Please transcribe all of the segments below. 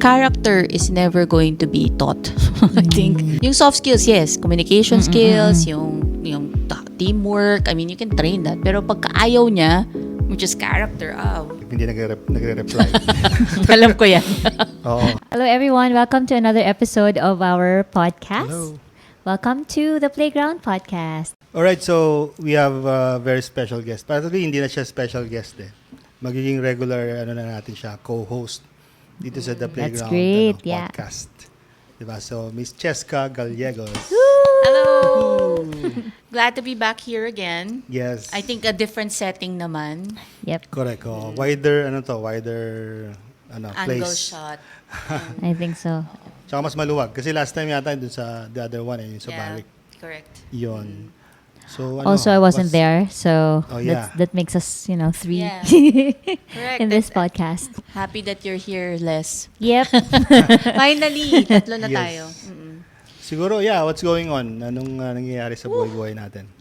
character is never going to be taught. I think yung soft skills, yes, communication skills, yung teamwork, I mean, you can train that. Pero pagka ayaw niya, which is character, Hindi nagre-reply. alam ko yan. Oo. Hello everyone, welcome to another episode of our podcast. Hello. Welcome to the Playground Podcast. Alright, so we have a very special guest. Actually, hindi na siya special guest eh. Magiging regular na natin siya, co-host dito sa The Playground great, yeah. podcast. Diba? So, Miss Cheska Gallegos. Hello! Glad to be back here again. Yes. I think a different setting naman. Yep, Correct. Wider Angle place. shot. I think so. Tsaka mas maluwag. Kasi last time yata dun sa the other one, yung sa Barrick. Correct. Yun. So, Also, I wasn't there, so Oh, yeah. that makes us, three Yeah. Correct. in this podcast. Happy that you're here, Les. Yep. Finally, tatlo na Yes. tayo. Siguro, what's going on? Anong nangyayari sa buhay-buhay natin?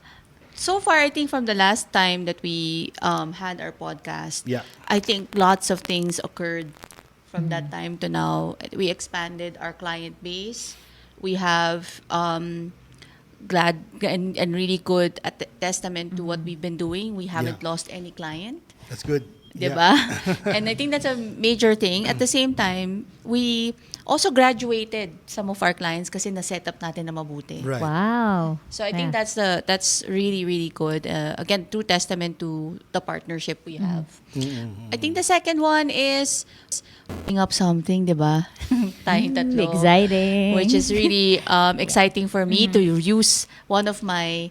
So far, I think from the last time that we had our podcast, Yeah. I think lots of things occurred from that time to now. We expanded our client base. We have glad and really good testament to what we've been doing. We haven't lost any client. That's good. Diba? And I think that's a major thing. At the same time, we also graduated some of our clients kasi na-set up natin na mabuti. Right. Wow. So I think that's really, really good. Again, true testament to the partnership we have. I think the second one is picking up something, diba? Tayong tatlo. Exciting. Which is really exciting for me to use one of my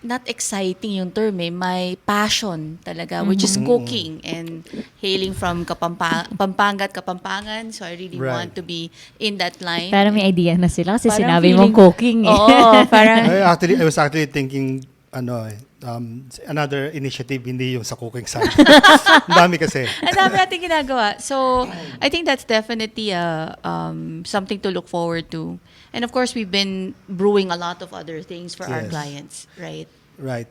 not exciting yung term my passion talaga, which is cooking and hailing from Pampanga at Kapampangan. So I really Right. want to be in that line. Parang may idea na sila kasi Parang sinabi mong cooking. Oo, parang I was actually thinking, another initiative, hindi yung sa cooking side. Ang dami kasi. ang dami natin ginagawa. So, I think that's definitely something to look forward to. And of course, we've been brewing a lot of other things for our Yes. clients, right? Right.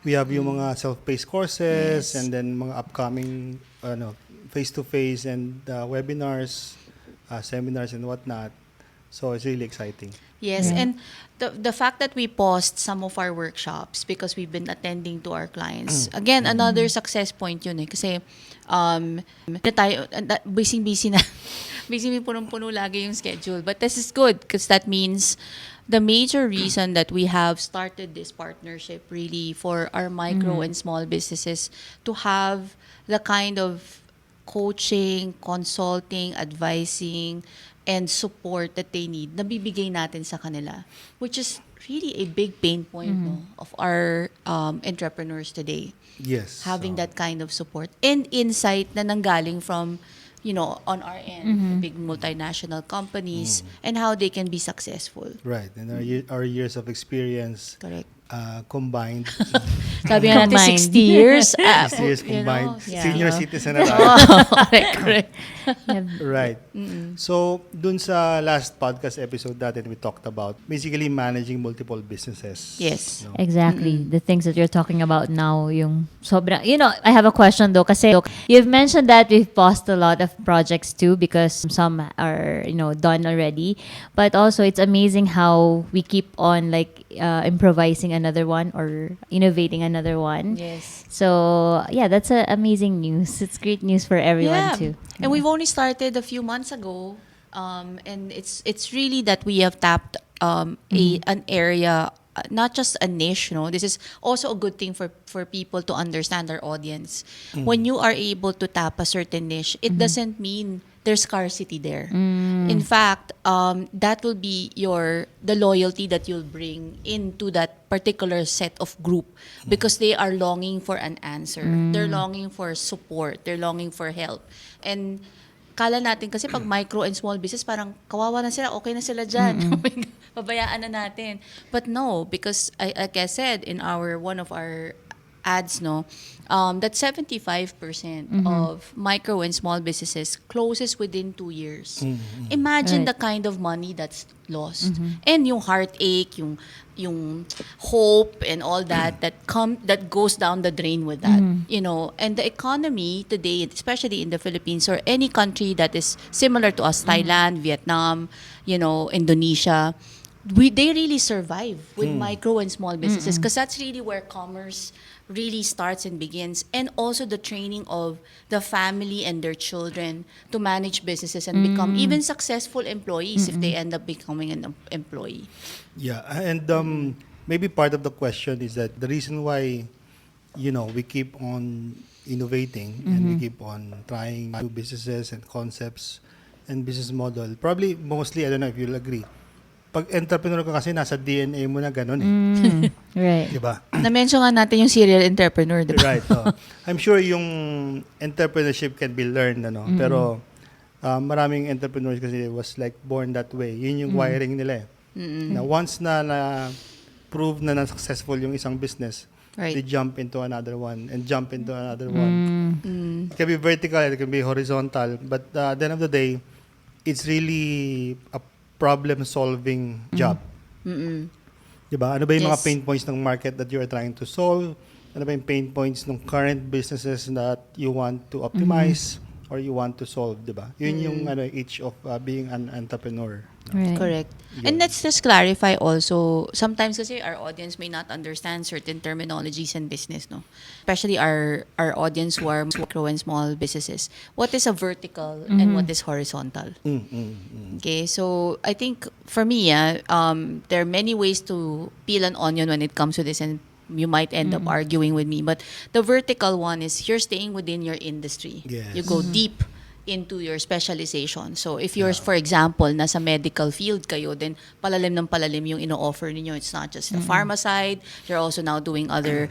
We have yung mga self-paced courses Yes. and then mga upcoming face-to-face and webinars, seminars and whatnot. So, it's really exciting. Yes, Yeah. and the fact that we paused some of our workshops because we've been attending to our clients. Again, another success point yun kasi busy-busy na. Busy, punong-puno lagi yung schedule. But this is good because that means the major reason that we have started this partnership really for our micro and small businesses to have the kind of coaching, consulting, advising, and support that they need, nabibigay natin sa kanila, which is really a big pain point of our entrepreneurs today. Yes. Having that kind of support and insight na nanggaling from, on our end, big multinational companies and how they can be successful. Right. And our years of experience Correct. combined. Sabi nga natin, Combined. 60 years. 60 years combined. yeah. Senior citizen na tayo. Correct. Right. So, dun sa last podcast episode natin, we talked about basically managing multiple businesses. Yes. No? Exactly. The things that you're talking about now, yung sobra. I have a question though, kasi you've mentioned that we've paused a lot of projects too because some are, done already. But also, it's amazing how we keep on improvising another one or innovating another one. Yes. So, yeah, that's amazing news. It's great news for everyone too. And we've only started a few months ago, and it's really that we have tapped an area, not just a niche. This is also a good thing for people to understand our audience. When you are able to tap a certain niche, it doesn't mean there's scarcity there. In fact, that will be the loyalty that you'll bring into that particular set of group because they are longing for an answer. They're longing for support. They're longing for help. And kala natin kasi pag micro and small business, parang kawawa na sila, okay na sila dyan. Pabayaan na natin. But no, because like I said, in one of our ads, no, that 75% of micro and small businesses closes within 2 years. Imagine Right. the kind of money that's lost. And yung heartache, yung hope and all that goes down the drain with that. And the economy today, especially in the Philippines or any country that is similar to us, Thailand, Vietnam, Indonesia, they really survive with micro and small businesses because that's really where commerce really starts and begins, and also the training of the family and their children to manage businesses and become even successful employees if they end up becoming an employee. Yeah, and maybe part of the question is that the reason why, we keep on innovating and we keep on trying new businesses and concepts and business model. Probably mostly, I don't know if you'll agree. Pag entrepreneur ka kasi nasa DNA mo na ganun eh. Right. Di ba? Na-mention nga natin yung serial entrepreneur, di ba? Right. I'm sure yung entrepreneurship can be learned, pero maraming entrepreneurs kasi was like born that way. Yun yung wiring nila eh. Na once na prove na successful yung isang business, Right. they jump into another one and jump into another one. It can be vertical, it can be horizontal, but at the end of the day, it's really a problem-solving job. Diba? Ano ba yung mga Yes. pain points ng market that you are trying to solve? Ano ba yung pain points ng current businesses that you want to optimize or you want to solve, diba? Yun yung each of being an entrepreneur. Right. Correct. And let's just clarify also, sometimes kasi our audience may not understand certain terminologies in business, no? Especially our audience who are micro and small businesses. What is a vertical and what is horizontal? Okay, so I think for me, there are many ways to peel an onion when it comes to this, and you might end up arguing with me. But the vertical one is you're staying within your industry. Yes. You go deep into your specialization. So if you're, for example, nasa medical field kayo, then palalim ng palalim yung ino-offer ninyo. It's not just the pharma side. You're also now doing other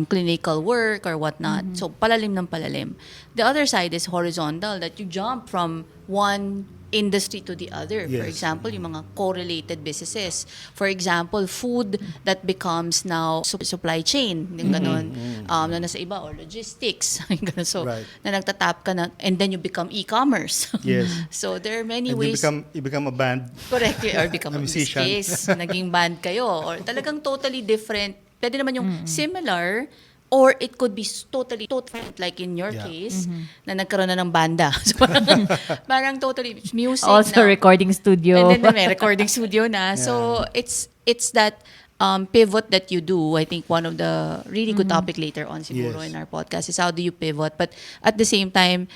clinical work or whatnot. So palalim ng palalim. The other side is horizontal, that you jump from one industry to the other. For Yes. example, yung mga correlated businesses. For example, food that becomes now supply chain, yung ganun, na nasa iba, or logistics, yung ganun. So, Right. na nagtatap ka na, and then you become e-commerce. Yes. So, there are many And ways. you become a band. Correct. Or become A a musician. case, naging band kayo. Or talagang totally different. Pwede naman yung similar, or it could be totally different, like in your Yeah. case, na nagkaroon na ng banda. So, parang totally music Also na. recording studio. And then may recording studio na. So, it's that pivot that you do. I think one of the really good topic later on siguro Yes. in our podcast is how do you pivot. But at the same time,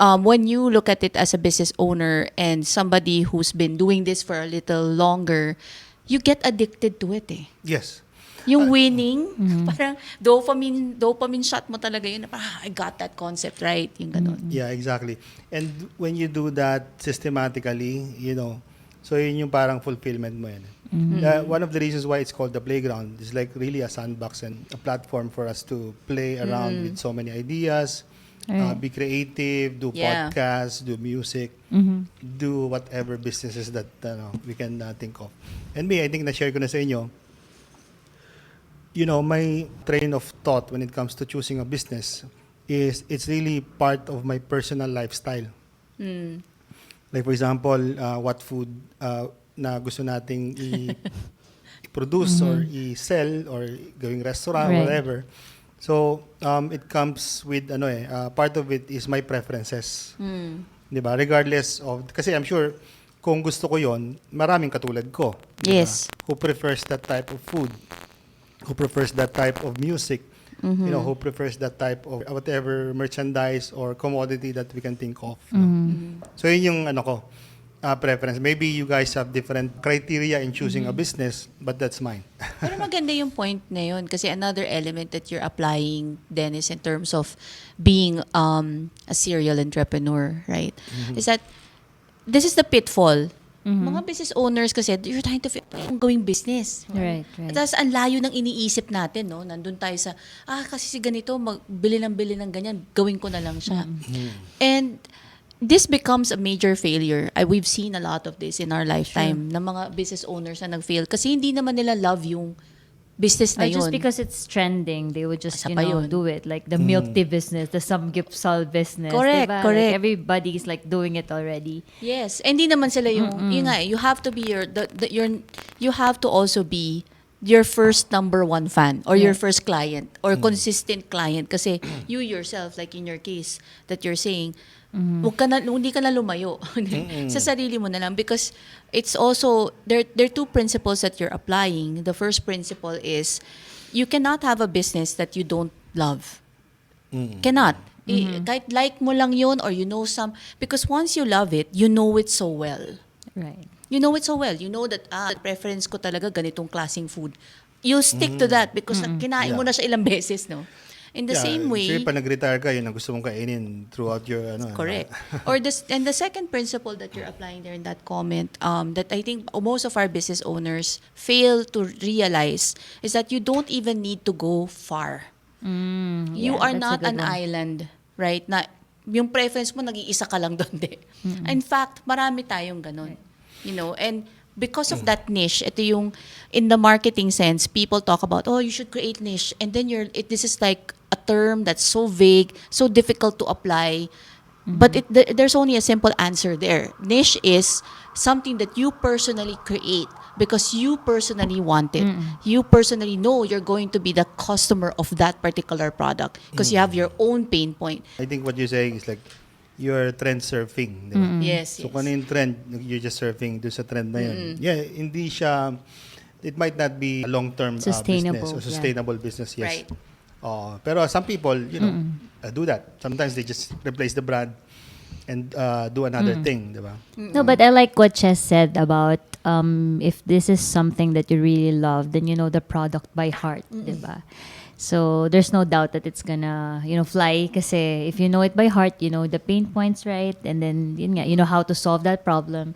when you look at it as a business owner and somebody who's been doing this for a little longer, you get addicted to it eh. Yes. Yung winning, parang dopamine shot mo talaga yun. I got that concept right. Yung ganun. Yeah, exactly. And when you do that systematically, so yun yung parang fulfillment mo yun. One of the reasons why it's called the playground is like really a sandbox and a platform for us to play around with so many ideas, Right. be creative, do Yeah. podcasts, do music, do whatever businesses that we can think of. And me, I think na-share ko na sa inyo, my train of thought when it comes to choosing a business is it's really part of my personal lifestyle. Like for example, what food na gusto nating i-produce or i-sell or gawing restaurant, Right. whatever. So, it comes with, part of it is my preferences. Diba? Regardless of, kasi I'm sure, kung gusto ko yon, maraming katulad ko. Diba? Yes. Who prefers that type of food? Who prefers that type of music? Who prefers that type of whatever merchandise or commodity that we can think of. No? So, yun yung preference. Maybe you guys have different criteria in choosing a business, but that's mine. Pero maganda yung point na yun kasi another element that you're applying, Dennis, in terms of being a serial entrepreneur, right? Is that this is the pitfall. Mga business owners kasi, you're trying to fit ang gawing business. Right. Tapos ang layo ng iniisip natin, no? Nandun tayo sa, kasi si ganito, bili ng ganyan, gawin ko na lang siya. And this becomes a major failure. We've seen a lot of this in our lifetime ng mga business owners na nag-fail kasi hindi naman nila love yung business na Or just yun. because it's trending, they would just, Isa pa yun. do it. Like the milk tea business, the samgyeopsal business. Correct, diba? correct. Like everybody's like doing it already. Yes, and hindi naman sila yung nga, you have to be you have to also be your first number one fan or your Yeah. first client or consistent client kasi you yourself, like in your case that you're saying, hindi ka na lumayo sa sarili mo na lang, because it's also there are two principles that you're applying. The first principle is you cannot have a business that you don't love. Cannot. Kahit like mo lang yun or because once you love it, you know it so well. Right. You know it so well. You know that, preference ko talaga ganitong klaseng food. You'll stick to that because kinain mo na siya ilang beses, no? In the same way, Sure, pag nag-retire ka, yun ang gusto mong kainin throughout your, correct. And the second principle that you're applying there in that comment, that I think most of our business owners fail to realize, is that you don't even need to go far. You are not an island, right? Na yung preference mo, nag-iisa ka lang doon. In fact, marami tayong ganun. And because of that niche, ito yung, in the marketing sense, people talk about, oh, you should create niche. And then this is like a term that's so vague, so difficult to apply. But there's only a simple answer there. Niche is something that you personally create because you personally want it. You personally know you're going to be the customer of that particular product because you have your own pain point. I think what you're saying is like, you're trend surfing, di ba? Yes, So yes. kung ano yung trend, you're just surfing doon sa trend na yun. Yeah, hindi siya, it might not be a long-term Sustainable, business or yeah. sustainable business, yes. Right. Pero some people, do that. Sometimes they just replace the brand and do another thing, di ba? No, but I like what Chess said about if this is something that you really love, then you know the product by heart, diba? So there's no doubt that it's gonna, fly. Kasi if you know it by heart, you know the pain points, right? And then yun nga, you know how to solve that problem.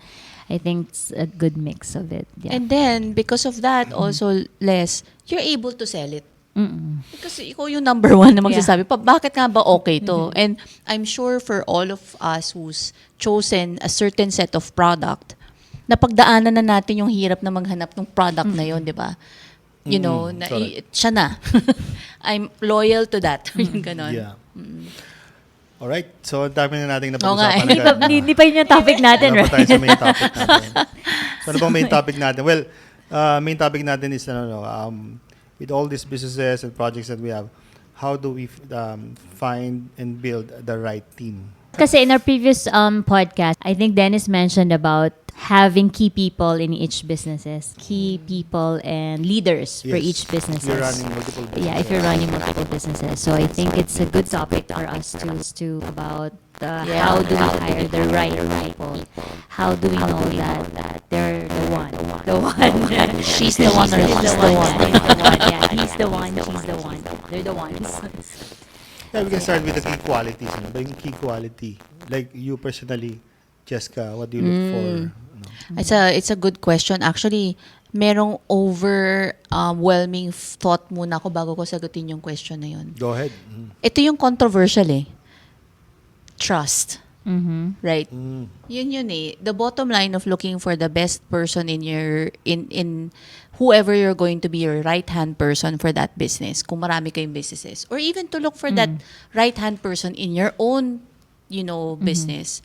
I think it's a good mix of it. Yeah. And then, because of that, also, Les, you're able to sell it. Because ikaw yung number one na magsasabi, bakit nga ba okay to? And I'm sure for all of us who's chosen a certain set of product, napagdaanan na natin yung hirap na maghanap ng product na yun, di ba? Siya na. I'm loyal to that. Yung ganon. Yeah. Alright, so ang dami na natin Oo nga, napag-usapan. Hindi pa yun yung topic natin, Wala right? pa tayo sa main topic natin. So ano bang main topic natin? Well, main topic natin is, with all these businesses and projects that we have, how do we find and build the right team? Kasi in our previous podcast, I think Dennis mentioned about having key people in each businesses, key people and leaders for Yes, each businesses. If you're running multiple businesses. Yeah, if you're running multiple businesses. So I think it's a good topic for us to about how do we hire the right people? How do we know that they're the one? The one. She's the one or he's the one. Yeah, he's the one, she's the one. They're the ones. Yeah, we can start with the key qualities. The key quality, like you personally, Jessica, what do you look for? It's a good question. Actually, merong overwhelming thought muna ako bago ko sagutin yung question na yun. Go ahead. Ito yung controversial Trust. Right? Yun the bottom line of looking for the best person in whoever you're going to be your right-hand person for that business, kung marami kayong businesses. Or even to look for that right-hand person in your own, business.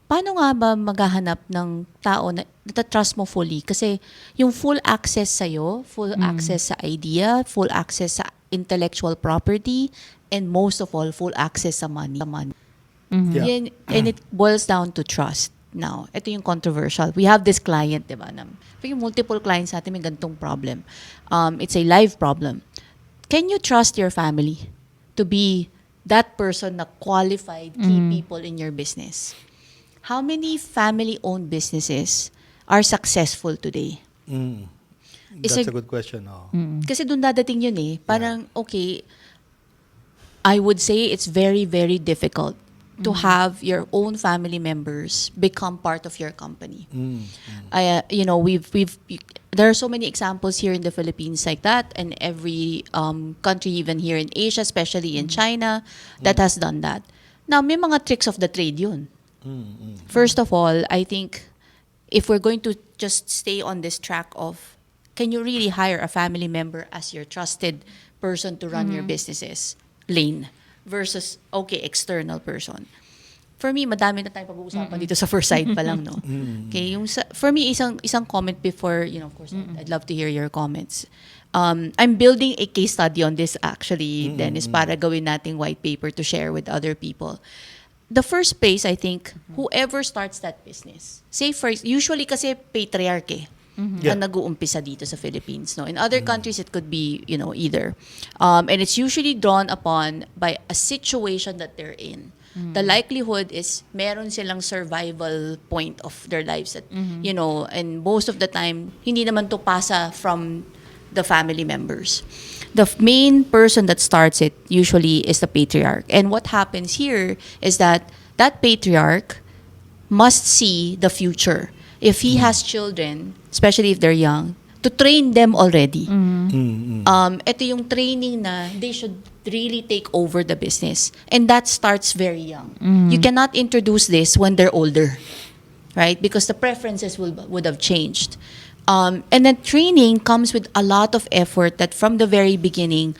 Paano nga ba maghahanap ng tao na trust mo fully? Kasi yung full access sa'yo, full access sa idea, full access sa intellectual property, and most of all, full access sa money. Yeah. Yan, and it boils down to trust. Now, ito yung controversial. We have this client, diba? Yung multiple clients natin may ganitong problem. It's a live problem. Can you trust your family to be that person na qualified key people in your business? How many family-owned businesses are successful today? That's a good question. Kasi doon dadating yun Parang, okay, I would say it's very, very difficult to have your own family members become part of your company. There are so many examples here in the Philippines like that, and every country, even here in Asia, especially in China, that has done that. Now, may mga tricks of the trade yun. First of all, I think if we're going to just stay on this track of can you really hire a family member as your trusted person to run your businesses lane versus, okay, external person? For me, madami na tayong pag-uusapan dito sa first side pa lang, no? Okay, for me, isang comment before, of course, I'd love to hear your comments. I'm building a case study on this actually, Dennis, para gawin nating white paper to share with other people. The first place, I think, whoever starts that business, say first, usually kasi patriarchy ang nag-uumpisa dito sa Philippines. No? In other countries, it could be, either. And it's usually drawn upon by a situation that they're in. The likelihood is meron silang survival point of their lives that, and most of the time, hindi naman to pasa from the family members. The main person that starts it usually is the patriarch. And what happens here is that patriarch must see the future. If he has children, especially if they're young, to train them already. Ito yung training na they should really take over the business. And that starts very young. You cannot introduce this when they're older, right? Because the preferences would have changed. And then training comes with a lot of effort that from the very beginning,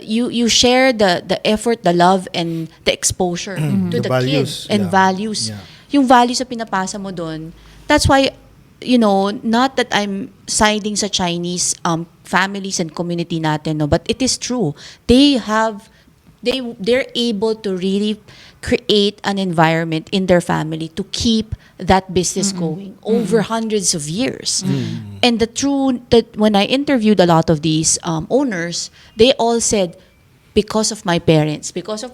you share the effort, the love, and the exposure to the values, kids and values. Yeah. Yung values na pinapasa mo doon. That's why, not that I'm siding sa Chinese families and community natin, no, but it is true. They're able to really create an environment in their family to keep that business going over hundreds of years. And that when I interviewed a lot of these owners, they all said, because of my parents, because yung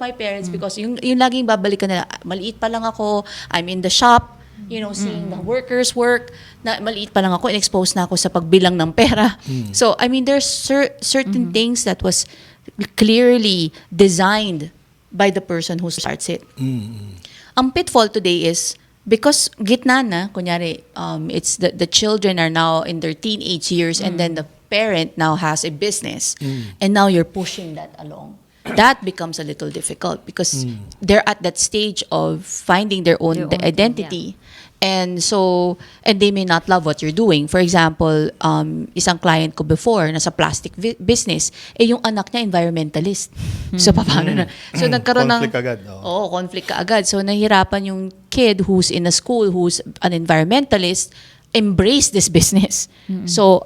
laging babalikan nila, maliit pa lang ako, I'm in the shop, seeing the workers work, na maliit pa lang ako, in-expose na ako sa pagbilang ng pera. So, I mean, there's certain things that was clearly designed by the person who starts it. Ang pitfall today is, because gitna na, kunyari, it's the children are now in their teenage years and then the parent now has a business and now you're pushing that along. That becomes a little difficult because they're at that stage of finding their own identity. And they may not love what you're doing. For example, isang client ko before, nasa plastic business, yung anak niya environmentalist. So, paano na? So, nagkaroon Conflict agad. conflict ka agad. So, nahirapan yung kid who's in a school who's an environmentalist embrace this business. So,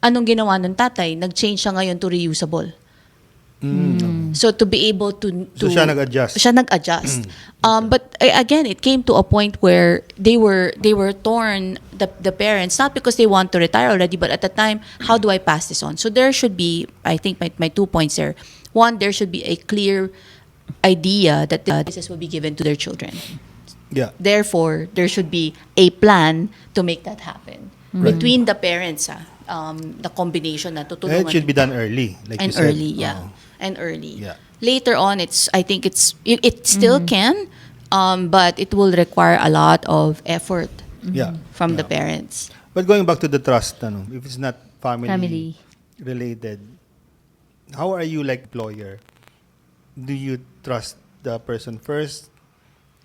anong ginawa ng tatay? Nag-change siya ngayon to reusable. So to be able to So siya nag-adjust. But again, it came to a point where they were torn, the parents, not because they want to retire already, but at the time, how do I pass this on? So there should be, I think my 2 points there. One, there should be a clear idea that the business will be given to their children. Yeah. Therefore, there should be a plan to make that happen between the parents. The combination na tutulungan. And it should be done early, like and you said. early, yeah. And early. Yeah. Later on, it still can, but it will require a lot of effort from the parents. But going back to the trust, if it's not Family. related, how are you like employer? Do you trust the person first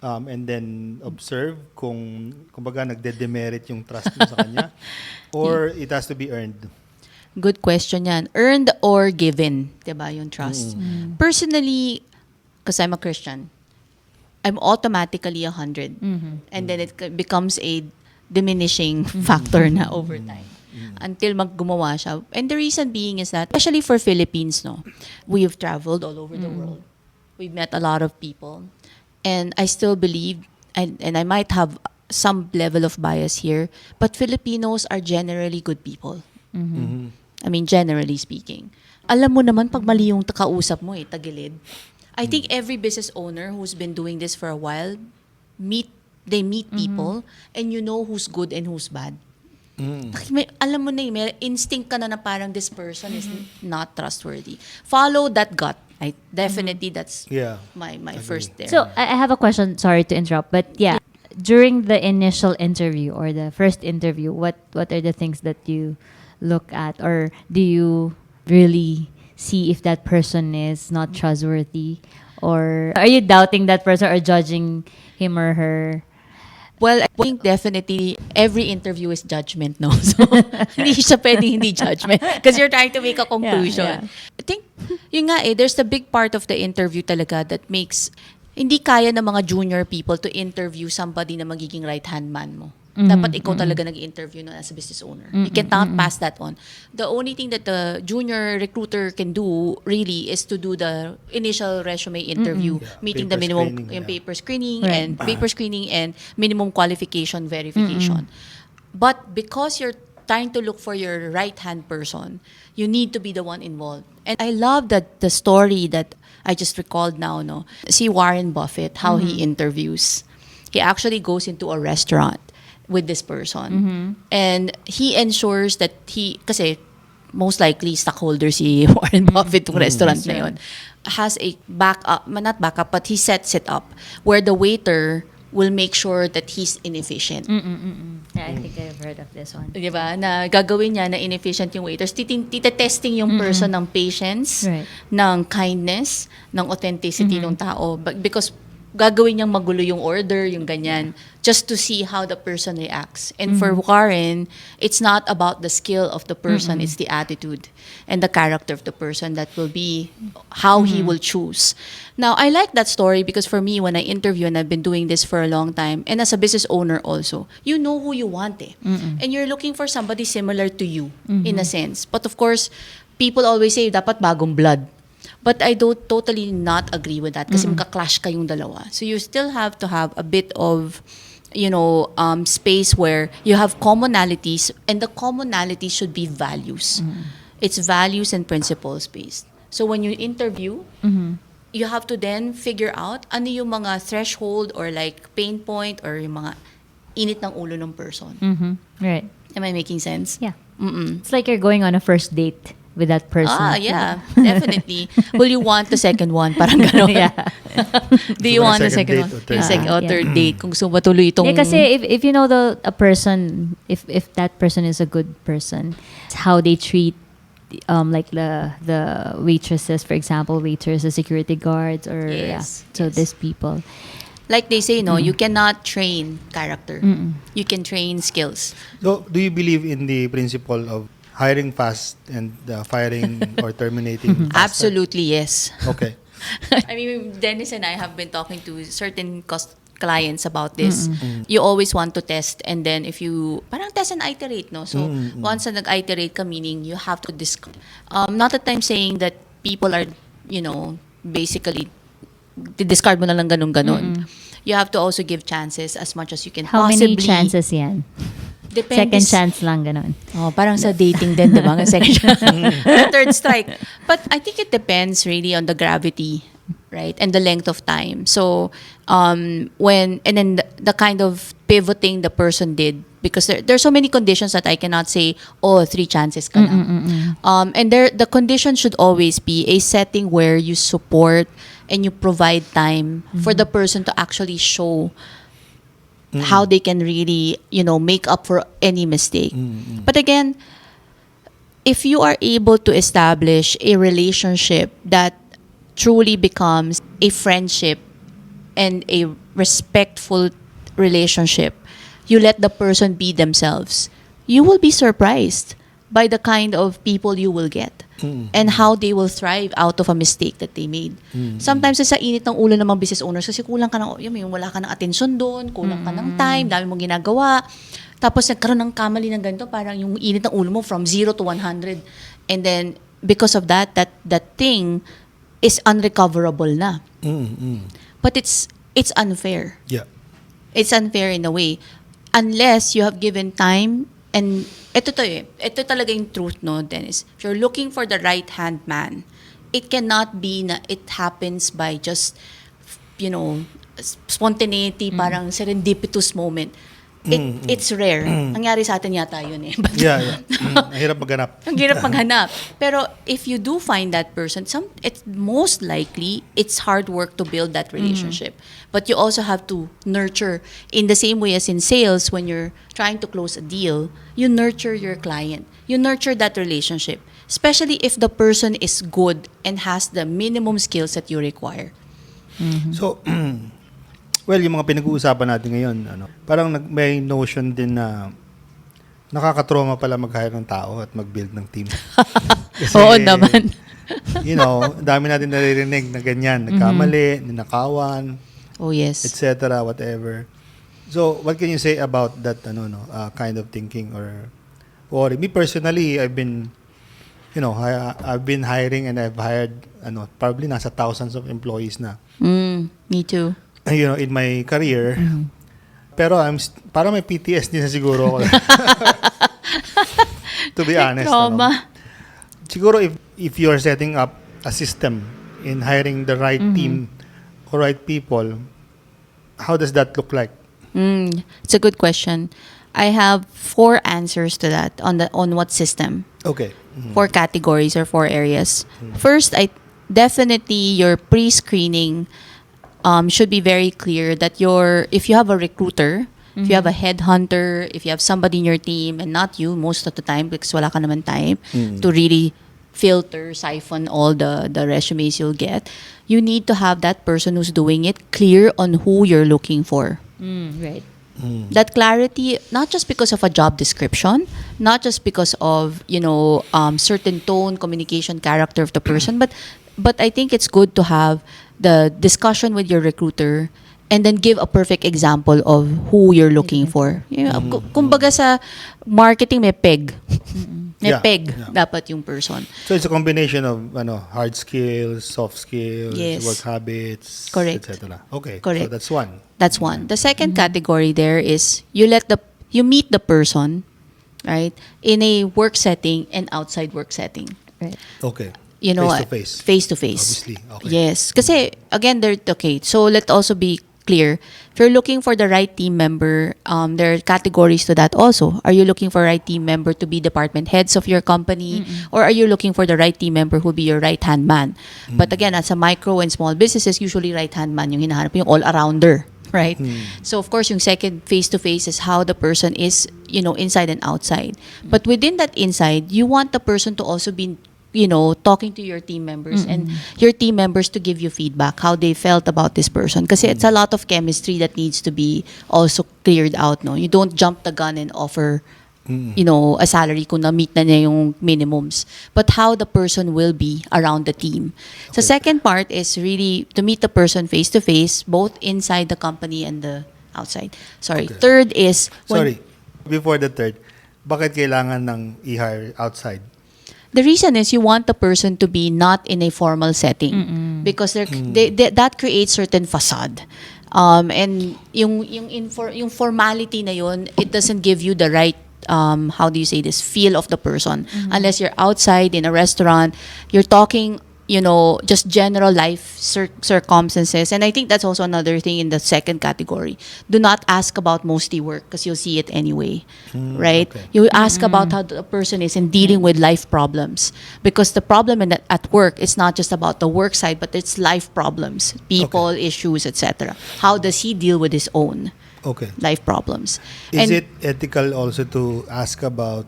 and then observe kung kumbaga nagde-demerit yung trust mo sa kanya? Or it has to be earned? Good question yan. Earned or given, diba, yung trust. Personally, because I'm a Christian, I'm automatically 100. And then it becomes a diminishing factor na over time. Until maggumawa siya. And the reason being is that, especially for Philippines, we've traveled all over the world. We've met a lot of people. And I still believe, and I might have some level of bias here, but Filipinos are generally good people. I mean, generally speaking. Alam mo naman pag mali yung kausap mo, tagilid. I think every business owner who's been doing this for a while, they meet people, and you know who's good and who's bad. Alam mo na may instinct ka na parang this person is not trustworthy. Follow that gut. Definitely that's my first there. So I have a question. Sorry to interrupt, but yeah, during the initial interview or the first interview, what are the things that you look at, or do you really see if that person is not trustworthy, or are you doubting that person or judging him or her Well, I think definitely every interview is judgment, no? So, hindi siya pwedeng hindi judgment because you're trying to make a conclusion. Yeah. I think, yun nga there's a big part of the interview talaga that makes, hindi kaya ng mga junior people to interview somebody na magiging right-hand man mo. Dapat ikaw talaga nag-interview no, as a business owner. You cannot pass that on. The only thing that the junior recruiter can do really is to do the initial resume interview, meeting the Paper minimum screening, yung yeah. paper screening Right. and paper screening and minimum qualification verification. But because you're trying to look for your right-hand person, you need to be the one involved. And I love that the story that I just recalled now, no. See Warren Buffett, how he interviews. He actually goes into a restaurant with this person. And he ensures that kasi most likely stockholder si Warren Buffett ng restaurant na yun, has a backup, not backup, but he sets it up where the waiter will make sure that he's inefficient. Yeah, I think I've heard of this one. Di ba? Na gagawin niya na inefficient yung waiters. Tita-testing yung person ng patience, Right. ng kindness, ng authenticity ng tao. Because gagawin niyang magulo yung order, yung ganyan, just to see how the person reacts. And for Warren, it's not about the skill of the person, it's the attitude and the character of the person that will be how he will choose. Now, I like that story because for me, when I interview, and I've been doing this for a long time, and as a business owner also, you know who you want And you're looking for somebody similar to you, in a sense. But of course, people always say, dapat bagong blood. But I don't totally not agree with that kasi magka-clash kayong dalawa. So you still have to have a bit of, space where you have commonalities, and the commonalities should be values. It's values and principles based. So when you interview, you have to then figure out ano yung mga threshold or like pain point or yung mga init ng ulo ng person. Right. Am I making sense? Yeah. It's like you're going on a first date with that person. Ah, yeah, definitely. Will you want the second one? Parang gano'n. Yeah. Do you So, want the second second date one? or third Yung second date? or third date. Kung gusto mo tuloy itong... Yeah, kasi if you know a person, if that person is a good person, how they treat like the waitresses, for example, waiters, the security guards, or Yes, so yes. these people. Like they say, no, you cannot train character. You can train skills. So, do you believe in the principle of hiring fast and firing or terminating faster? Absolutely, yes. Okay. I mean, Dennis and I have been talking to certain clients about this. You always want to test, and then if you, parang test and iterate, no? So, once na nag-iterate ka, meaning you have to discard. Not that I'm saying that people are, basically, discard mo na lang ganun-ganun. You have to also give chances as much as you can How possibly. many chances yan? Depende Second chance lang, ganun. Oh, parang sa dating din, di ba? Second chance. Third strike. But I think it depends really on the gravity, right? And the length of time. So, and then the kind of pivoting the person did, because there's so many conditions that I cannot say, 3 chances ka lang. And the condition should always be a setting where you support and you provide time for the person to actually show how they can really, make up for any mistake. But again, if you are able to establish a relationship that truly becomes a friendship and a respectful relationship, you let the person be themselves, you will be surprised by the kind of people you will get and how they will thrive out of a mistake that they made. Sometimes sa init ng ulo ng mga business owners kasi kulang ka ng, yung wala ka ng atensyon doon, kulang ka ng time, dami mong ginagawa. Tapos nagkaroon ng kamali ng ganito, parang yung init ng ulo mo from 0 to 100. And then because of that thing is unrecoverable na. But it's unfair. Yeah. It's unfair in a way. Unless you have given time, and ito talaga yung truth, no, Dennis. If you're looking for the right-hand man, it cannot be na it happens by just, spontaneity, parang serendipitous moment. It's rare. Nangyari sa atin yata yun eh. But Yeah. Ang hirap maghanap. ang hirap maghanap. Pero if you do find that person, it's most likely it's hard work to build that relationship. But you also have to nurture, in the same way as in sales, when you're trying to close a deal, you nurture your client. You nurture that relationship, especially if the person is good and has the minimum skills that you require. So, Well, yung mga pinag-uusapan natin ngayon, parang may notion din na nakakatrauma pala mag-hire ng tao at mag-build ng team. Kasi, Oo naman. dami natin naririnig na ganyan, nagkamali, ninakawan, Oh yes. etc., whatever. So, what can you say about that kind of thinking or me personally, I've been hiring and I've hired probably nasa thousands of employees na. Me too. In my career. Pero parang may PTSD na siguro ako. To be honest. Trauma. Siguro if you are setting up a system in hiring the right team or right people, how does that look like? It's a good question. I have 4 answers to that on what system. Okay. 4 categories or 4 areas. First, definitely your pre-screening should be very clear that if you have a recruiter, if you have a headhunter, if you have somebody in your team, and not you most of the time because wala ka naman time to really filter, siphon all the resumes you'll get, you need to have that person who's doing it clear on who you're looking for. Right. That clarity, not just because of a job description, not just because of certain tone, communication, character of the person, but I think it's good to have the discussion with your recruiter and then give a perfect example of who you're looking for. Kumbaga sa marketing may peg. May peg dapat yung person. So it's a combination of hard skills, soft skills, Yes. work habits, Correct. etc. Okay. Correct. So that's one. That's one. The second category there is you meet the person, right, in a work setting and outside work setting. Right. Okay. Face-to-face. Face-to-face. Obviously. Okay. Yes. Kasi, again, so let's also be clear. If you're looking for the right team member, there are categories to that also. Are you looking for a right team member to be department heads of your company? Or are you looking for the right team member who will be your right-hand man? But again, as a micro and small businesses, usually right-hand man yung hinahanap, yung all-arounder. Right? So, of course, yung second face-to-face is how the person is, inside and outside. But within that inside, you want the person to also be talking to your team members and your team members to give you feedback, how they felt about this person. Kasi it's a lot of chemistry that needs to be also cleared out, no? You don't jump the gun and offer, a salary kung na-meet na niya yung minimums. But how the person will be around the team. Okay. So second part is really to meet the person face-to-face, both inside the company and the outside. Sorry. Okay. Third is... Before the third, bakit kailangan ng i-hire outside? The reason is you want the person to be not in a formal setting because that creates certain facade. And yung formality na yun, it doesn't give you the right how do you say this, feel of the person. Unless you're outside in a restaurant, you're talking just general life circumstances. And I think that's also another thing in the second category. Do not ask about mostly work because you'll see it anyway, right? Okay. You ask about how the person is in dealing with life problems because the problem at work is not just about the work side, but it's life problems, people, issues, etc. How does he deal with his own life problems? Is it ethical also to ask about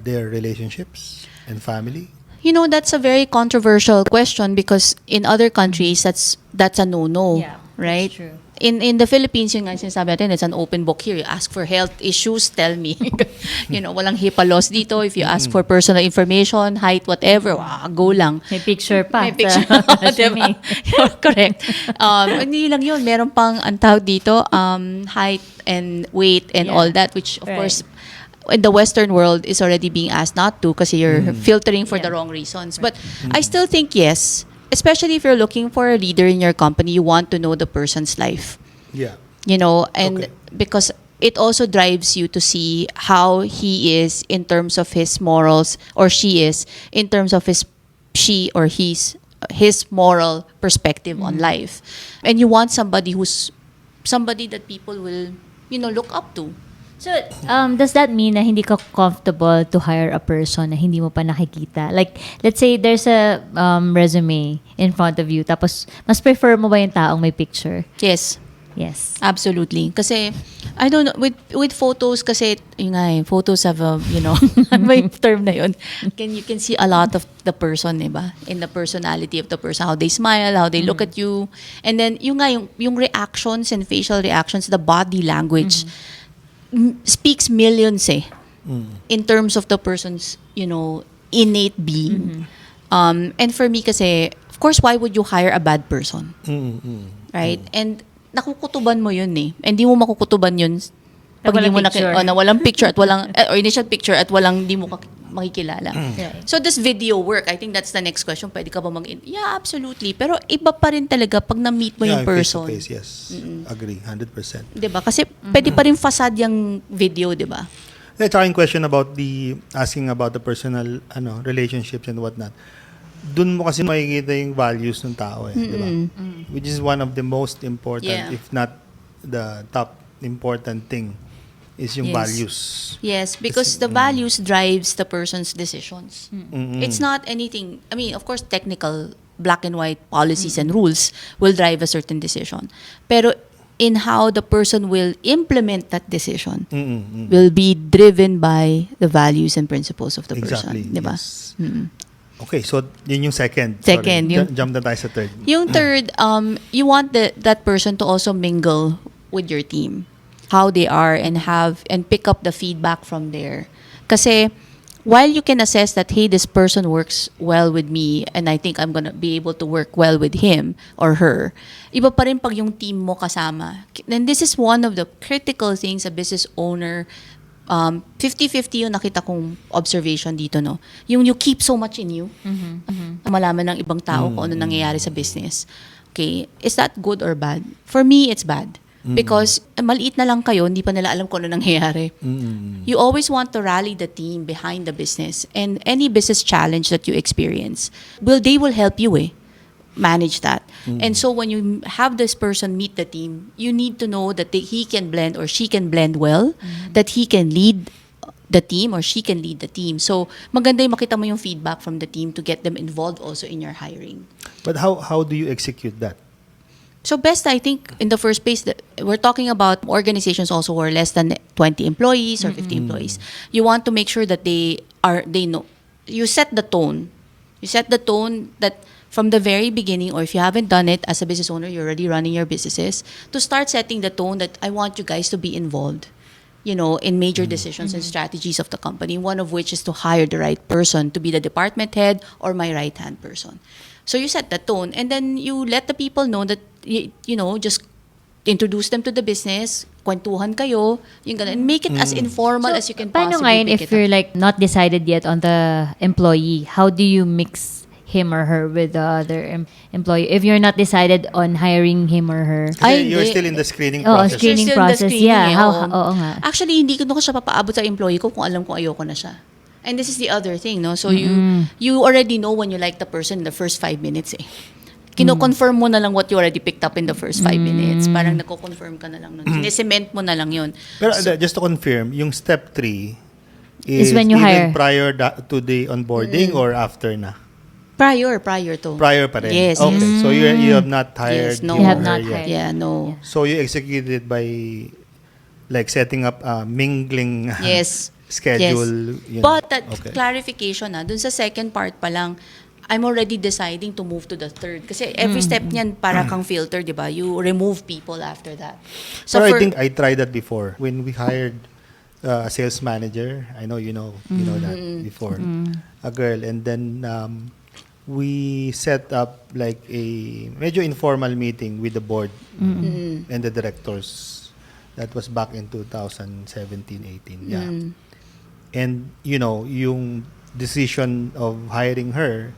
their relationships and family? That's a very controversial question because in other countries, that's a no-no, right? That's true. In the Philippines, yung nga sinasabi natin, it's an open book here. You ask for health issues, tell me. Walang HIPAA laws dito. If you ask for personal information, height, whatever, go lang. May picture pa. May picture. Diba? Correct. Hindi lang yun. Meron pang ang tawag dito, height and weight and all that, which of course, in the Western world is already being asked not to because you're filtering for the wrong reasons. But I still think yes, especially if you're looking for a leader in your company, you want to know the person's life. Yeah. And because it also drives you to see how he is in terms of his morals, or she is in terms of his moral perspective on life. And you want somebody that people will, look up to. So, does that mean na hindi ka comfortable to hire a person na hindi mo pa nakikita? Like, let's say there's a resume in front of you, tapos mas prefer mo ba yung taong may picture? Yes. Yes. Absolutely. Kasi I don't know, with photos kasi, yun nga photos have a, may term na yun. You can see a lot of the person, diba? In the personality of the person, how they smile, how they look at you. And then, yung reactions and facial reactions, the body language, speaks millions in terms of the person's, innate being. And for me kasi, of course, why would you hire a bad person? Right? And nakukutuban mo yun And hindi mo makukutuban yun pag hindi mo na walang picture at walang or initial picture at walang hindi mo makikilala. Right. So does video work? I think that's the next question. Pwede ka ba Yeah, absolutely. Pero iba pa rin talaga pag na-meet mo yung person. Face to face, yes. Agree, 100%. 'Di ba? Kasi pwede pa rin facade yung video, 'di ba? Let's talk question about asking about the personal relationships and whatnot. Dun mo kasi makikita yung values ng tao di ba? Which is one of the most important, if not the top important thing, is yung values. Yes, because the values drives the person's decisions. It's not anything, I mean, of course, technical, black and white policies and rules will drive a certain decision. Pero in how the person will implement that decision will be driven by the values and principles of the person. Di ba? Yes. Okay, so yun yung second. Second, Sorry, jump na tayo sa third. Yung third, you want that person to also mingle with your team, how they are, and pick up the feedback from there. Kasi while you can assess that, hey, this person works well with me and I think I'm gonna be able to work well with him or her, iba pa rin pag yung team mo kasama. And this is one of the critical things a business owner, 50-50 yung nakita kong observation dito, no? Yung you keep so much in you, malaman ng ibang tao kung ano nangyayari sa business. Okay, is that good or bad? For me, it's bad. Because maliit na lang kayo, hindi pa nila alam kung ano nangyayari. You always want to rally the team behind the business. And any business challenge that you experience, they will help you manage that. And so when you have this person meet the team, you need to know that he can blend or she can blend well, that he can lead the team or she can lead the team. So maganda yung makita mo yung feedback from the team to get them involved also in your hiring. But how do you execute that? So best, I think, in the first place, we're talking about organizations also who are less than 20 employees or 50 employees. You want to make sure that they know. You set the tone. You set the tone that from the very beginning, or if you haven't done it as a business owner, you're already running your businesses, to start setting the tone that I want you guys to be involved, in major decisions and strategies of the company, one of which is to hire the right person to be the department head or my right-hand person. So you set the tone, and then you let the people know that, just introduce them to the business, kwentuhan kayo, yung ganun, and make it as informal as you can Paano possibly ngayon pick if it you're up. like not decided yet on the employee? How do you mix him or her with the other employee if you're not decided on hiring him or her? Kasi you're still in the screening Oh, process. screening Still in the process. screening, Yeah, oo. oo nga. Actually, hindi ko na siya papaabot sa employee ko kung alam ko ayoko na siya. And this is the other thing, no? So you already know when you like the person in the first 5 minutes Kino-confirm mo na lang what you already picked up in the first 5 minutes. Parang nako-confirm ka na lang nun. Sinesement mo na lang yun. Pero just to confirm, yung step 3 is when you even hire. prior to the onboarding or after na? Prior to. Prior pa rin? Yes, Okay. yes. So you have not hired Yes, no. him You have or not her yet. hired. Yeah, no. So you executed by like setting up a mingling Yes. schedule. Yes. But that okay. clarification dun sa second part pa lang, I'm already deciding to move to the third. Kasi every step niyan para kang filter, di ba? You remove people after that. So Pero I think I tried that before. When we hired a sales manager, I know you know that before, a girl. And then we set up like a medyo informal meeting with the board and the directors. That was back in 2017-18. Yeah. And yung decision of hiring her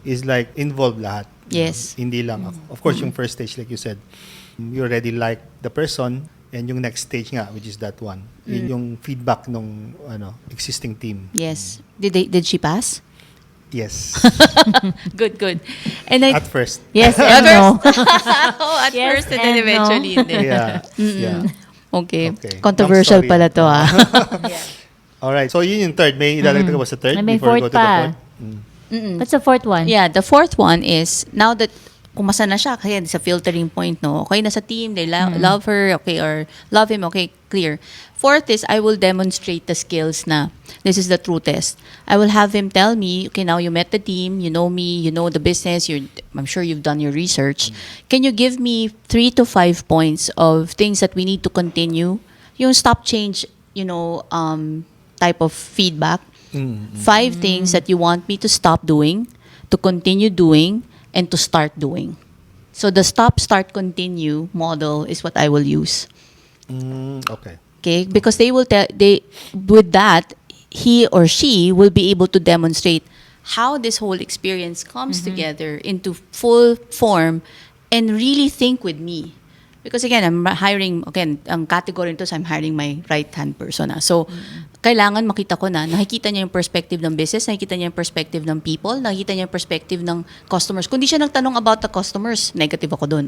is like involved lahat. Yes. Hindi lang ako. Of course, yung first stage, like you said, you already like the person, and yung next stage nga, which is that one, yun yung feedback nung existing team. Yes. Did she pass? Yes. Good. And At first. Yes and no. At Yes first and then and no. eventually hindi. Yeah. Okay. Okay. Controversial Long story. pala to Alright. So, yun yung third. May idalagdag ka ba sa third? May before we go fourth to the pa. fourth? What's the fourth one? Yeah, the fourth one is now that kumasa na siya, kasi sa filtering point, no? Okay na sa team, they love her, okay, or love him, okay, clear. Fourth is, I will demonstrate the skills na this is the true test. I will have him tell me, okay, now you met the team, you know me, you know the business, I'm sure you've done your research. Can you give me 3 to 5 points of things that we need to continue? Yung stop change, type of feedback. 5 things that you want me to stop doing, to continue doing, and to start doing. So the stop, start, continue model is what I will use. Okay. Okay, because with that, he or she will be able to demonstrate how this whole experience comes together into full form and really think with me. Because again, I'm hiring, ang category nito is I'm hiring my right-hand person. So, kailangan makita ko na, nakikita niya yung perspective ng business, nakikita niya yung perspective ng people, nakikita niya yung perspective ng customers. Kung di siya nagtanong about the customers, negative ako dun.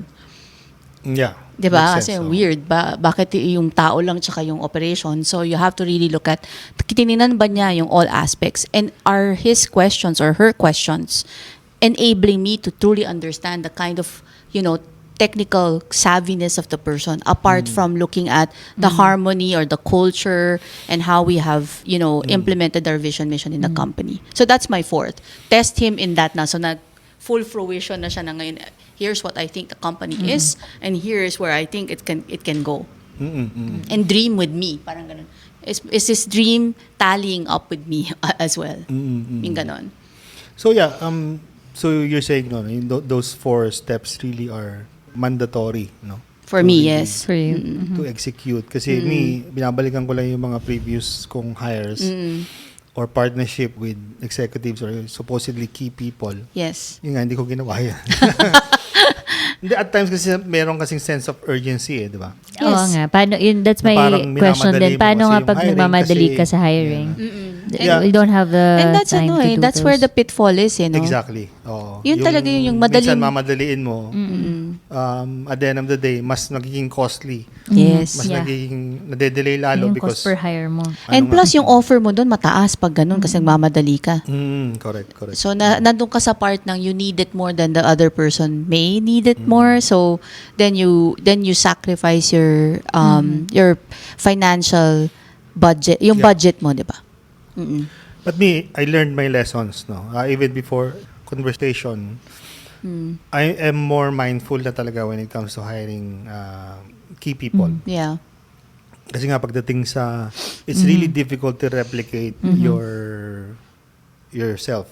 Yeah. Diba? Makes Kasi sense, weird. Bakit yung tao lang tsaka yung operation? So, you have to really look at, tininan ba niya yung all aspects? And are his questions or her questions enabling me to truly understand the kind of, technical savviness of the person, apart from looking at the harmony or the culture and how we have, implemented our vision, mission in the company. So that's my fourth. Test him in that na. So na full fruition na siya na ngayon. Here's what I think the company is, and here's where I think it can go. And dream with me. Parang ganun. Is this dream tallying up with me as well? Yung ganon. So yeah, so you're saying those 4 steps really are mandatory, no? For To me, really- yes. For you. to execute. Kasi binabalikan ko lang yung mga previous kong hires or partnership with executives or supposedly key people. Yes. Yung nga, hindi ko ginawa yan. Hindi, at times kasi meron kasing sense of urgency di ba? Oo Yes. nga. That's my Parang question minamadali din. mo Paano kasi nga yung pag hiring nagmamadali kasi- ka sa hiring? Yeah. We don't have the And that's time to do that's where the those. pitfall is, Exactly. Oo. Yun talaga yung Minsan madaling- mamadaliin mo. At the end of the day, mas nagiging costly. Yes. Mas Yeah. nagiging nadedelay lalo Yung because... cost per hire mo. And plus, yung offer mo doon mataas pag ganun kasi nagmamadali ka. Correct. So, nandun ka sa part ng you need it more than the other person may need it more. So, then you sacrifice your financial budget, yung Yeah. budget mo, di ba? But me, I learned my lessons, no? Even before conversation, I am more mindful na talaga when it comes to hiring key people. Yeah. Kasi nga pagdating sa, it's really difficult to replicate yourself.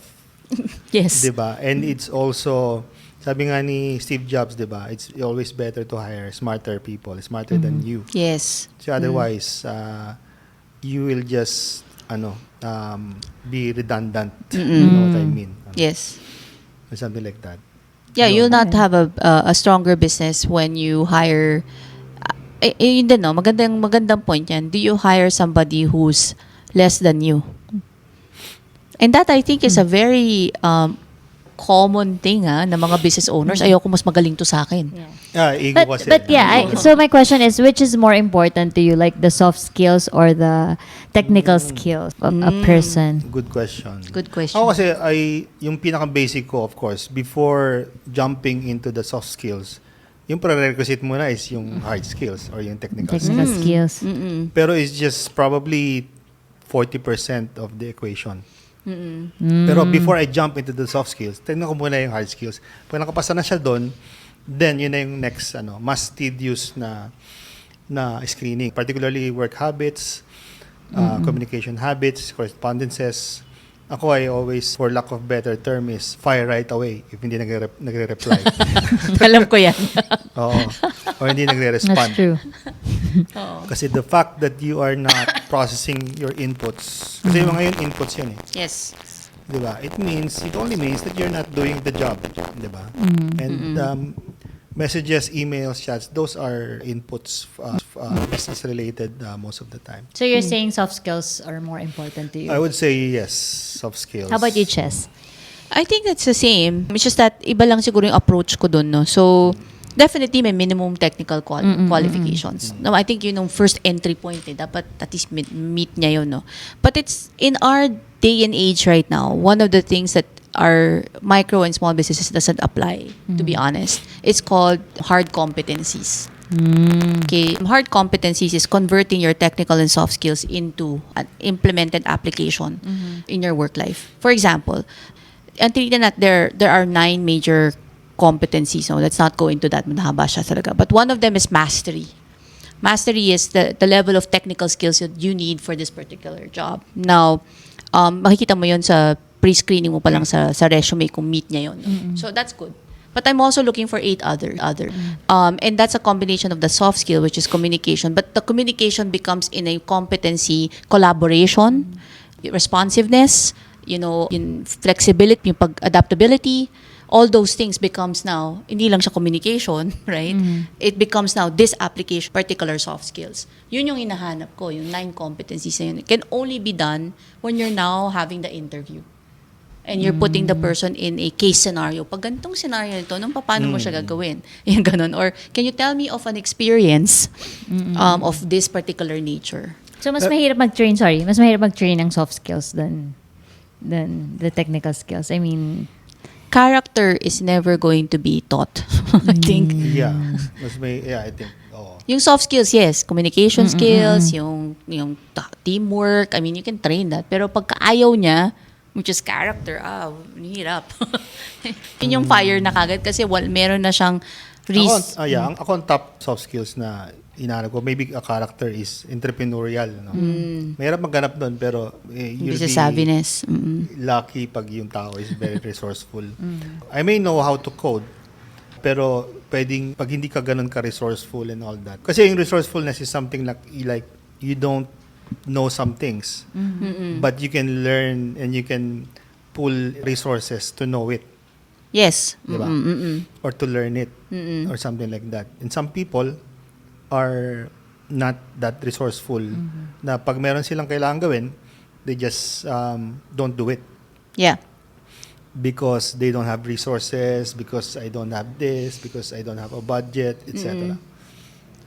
Yes. Diba? And it's also, sabi nga ni Steve Jobs, diba? It's always better to hire smarter people, smarter than you. Yes. So otherwise, you will just, be redundant. You know what I mean? Yes. Or something like that. Yeah, Ano? you'll not have a stronger business when you hire. Yun din, no? Magandang point yan. Do you hire somebody who's less than you? And that, I think, is a very common thing na mga business owners. Ayoko mas magaling to sa akin. Ego kasi. But yeah, so my question is, which is more important to you, like the soft skills or the technical skills of a person? Good question. Good question. Ako kasi, yung pinaka-basic ko, of course, before jumping into the soft skills, yung prerequisite muna is yung hard skills or yung technical skills. Technical skills. Pero it's just probably 40% of the equation. Pero before I jump into the soft skills, tignan ko muna yung hard skills. Pag nakapasa na siya doon, then yun na yung next, mas tedious na screening. Particularly work habits, communication habits, correspondences. Ako ay always, for lack of better term, is fire right away if hindi nagre-reply. Alam ko yan. Oo. Or hindi nagre-respond. That's true. Kasi the fact that you are not processing your inputs, kasi yung mga yun, inputs yan Yes. Diba? It only means that you're not doing the job. Diba? And messages, emails, chats, those are inputs, business related most of the time. So you're saying soft skills are more important to you? I would say yes, soft skills. How about you, Chess? I think it's the same. It's just that iba lang siguro yung approach ko dun, no? So, definitely may minimum technical qualifications. No, I think yun yung first entry point dapat at least meet niya yun, no? But it's in our day and age right now, one of the things that our micro and small businesses doesn't apply, to be honest. It's called hard competencies. Okay, hard competencies is converting your technical and soft skills into an implemented application in your work life. For example, ang tinitin natin, there are 9 major competencies. So let's not go into that. Mahaba siya talaga. But one of them is mastery. Mastery is the level of technical skills that you need for this particular job. Now, makikita mo yun sa pre-screening mo pa lang sa resume kung meet niya yun. So that's good. But I'm also looking for 8 other. And that's a combination of the soft skill, which is communication. But the communication becomes in a competency, collaboration, responsiveness, yung flexibility, yung adaptability, all those things becomes now, hindi lang siya communication, right? It becomes now this application, particular soft skills. Yun yung hinahanap ko, yung 9 competencies na yun. It can only be done when you're now having the interview. And you're putting the person in a case scenario. Pag ganitong scenario nito, paano mo siya gagawin? Yung ganun. Or, can you tell me of an experience of this particular nature? So, mas mahirap mag-train ng soft skills than the technical skills. I mean, Character is never going to be taught, I think. Yeah. I think. Oo. Yung soft skills, yes. Communication skills, yung teamwork. I mean, you can train that. Pero pagka ayaw niya, which is character, hirap. Yun yung fire na kagad kasi meron na siyang risk. Ako ang top soft skills na inaanap ko, maybe a character is entrepreneurial. No? Mahirap magganap doon, pero you'll be savviness. lucky pag yung tao is very resourceful. I may know how to code, pero pwedeng, pag hindi ka ganun ka-resourceful and all that. Kasi yung resourcefulness is something like you don't know some things, but you can learn and you can pull resources to know it. Yes. Diba? Or to learn it, or something like that. And some people are not that resourceful na pag meron silang kailangan gawin, they just don't do it. Yeah. Because they don't have resources, because I don't have this, because I don't have a budget, etc.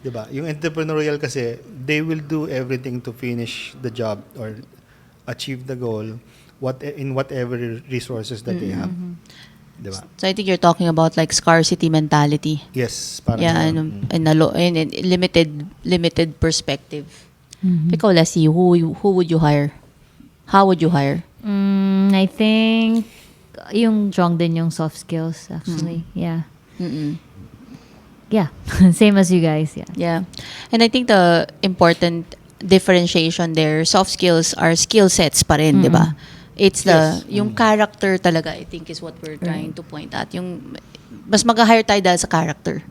Diba? Yung entrepreneurial kasi, they will do everything to finish the job or achieve the goal in whatever resources that they have. Diba? So I think you're talking about like scarcity mentality. Yes, parang and limited perspective. Ikaw, Leslie, who would you hire? How would you hire? I think yung strong din yung soft skills actually. Yeah. Yeah. Same as you guys. Yeah. Yeah. And I think the important differentiation there, soft skills are skill sets pa rin, di ba? It's yung character talaga, I think, is what we're trying to point at. Yung, mas mag-hire tayo dahil sa character.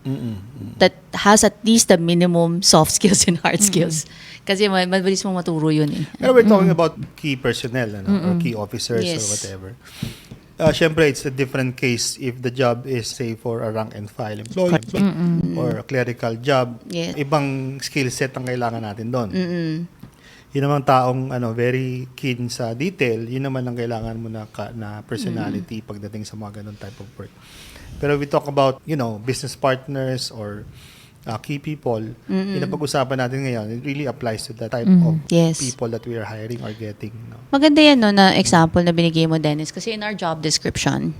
That has at least the minimum soft skills and hard skills. Kasi mabilis mong maturo yun eh. Pero we're talking about key personnel, or key officers, or whatever. Siyempre, it's a different case if the job is, say, for a rank and file employee or a clerical job. Yes. Ibang skill set ang kailangan natin doon. Yun naman taong very keen sa detail, yun naman ang kailangan mo na personality pagdating sa mga ganun type of work. Pero we talk about, business partners or key people, yun ang pag-usapan natin ngayon, it really applies to that type of people that we are hiring or getting. No? Maganda yan, no, na example na binigay mo, Dennis, kasi in our job description,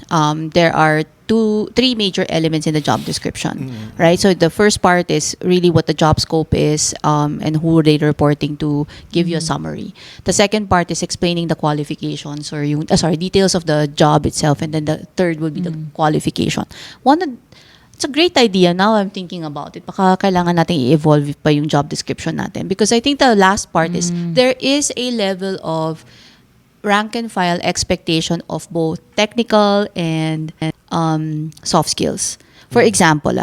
there are 3 major elements in the job description, right? So the first part is really what the job scope is and who they're reporting to, give you a summary. The second part is explaining the qualifications or details of the job itself, and then the third will be the qualification. It's a great idea. Now I'm thinking about it. Baka kailangan natin i-evolve pa yung job description natin. Because I think the last part is there is a level of rank and file expectation of both technical and soft skills. For example,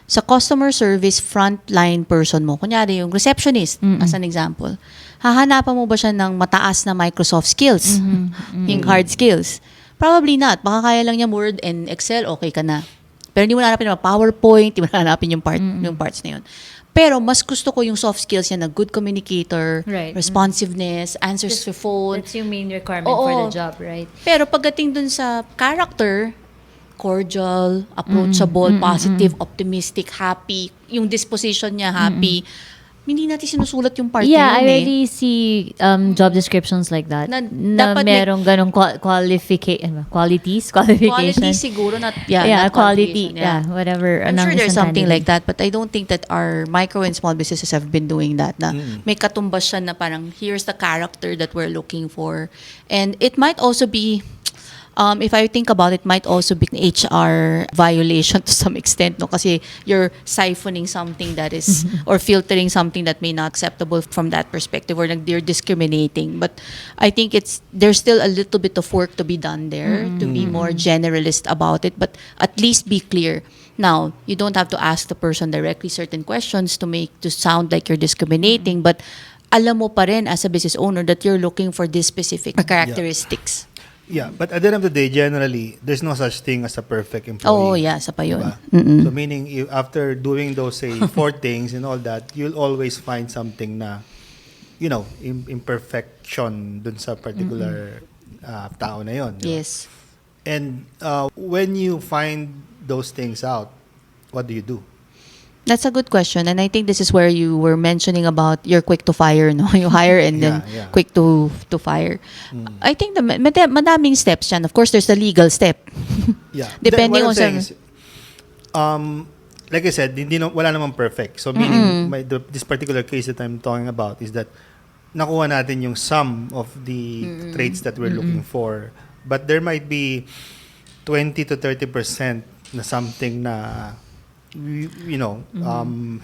sa customer service frontline person mo, kunyari yung receptionist, as an example, hahanapan mo ba siya ng mataas na Microsoft skills? Yung hard skills? Probably not. Baka kaya lang niya Word and Excel, okay ka na. Pero hindi mo na hanapin yung PowerPoint, hindi mo na hanapin yung parts na yun. Pero mas gusto ko yung soft skills niya na good communicator, responsiveness, answers to phone. That's yung main requirement for the job, right? Pero pagdating dun sa character, cordial, approachable, positive, optimistic, happy, yung disposition niya happy, hindi natin sinusulat yung part Yeah, na I yun already see job descriptions like that. Na Na dapat may- merong ganong qualification. Quality siguro, not, Yeah, not quality. qualification, Yeah, whatever. I'm ng sure there's isang something like candidate. that, but I don't think that our micro and small businesses have been doing that. Na may katumbas siya na parang, here's the character that we're looking for. And it might also be, if I think about it, might also be an HR violation to some extent, no? Kasi you're siphoning something that is, or filtering something that may not acceptable from that perspective, or like you're discriminating. But I think there's still a little bit of work to be done there to be more generalist about it, but at least be clear. Now, you don't have to ask the person directly certain questions to sound like you're discriminating, but alam mo pa rin as a business owner that you're looking for this specific characteristics. Yeah, but at the end of the day, generally, there's no such thing as a perfect employee. Oh, yeah, sa pa yun. Diba? So meaning, after doing those, say, 4 things and all that, you'll always find something na, imperfection dun sa particular tao na yun. Diba? Yes. And when you find those things out, what do you do? That's a good question, and I think this is where you were mentioning about you're quick to fire, no? You hire and then Yeah. quick to fire. I think madaming steps yan. Of course, there's the legal step. Yeah. Depending What I'm on saying is, like I said, wala namang perfect. So meaning, this particular case that I'm talking about is that nakuha natin yung sum of the traits that we're looking for. But there might be 20 to 30% na something na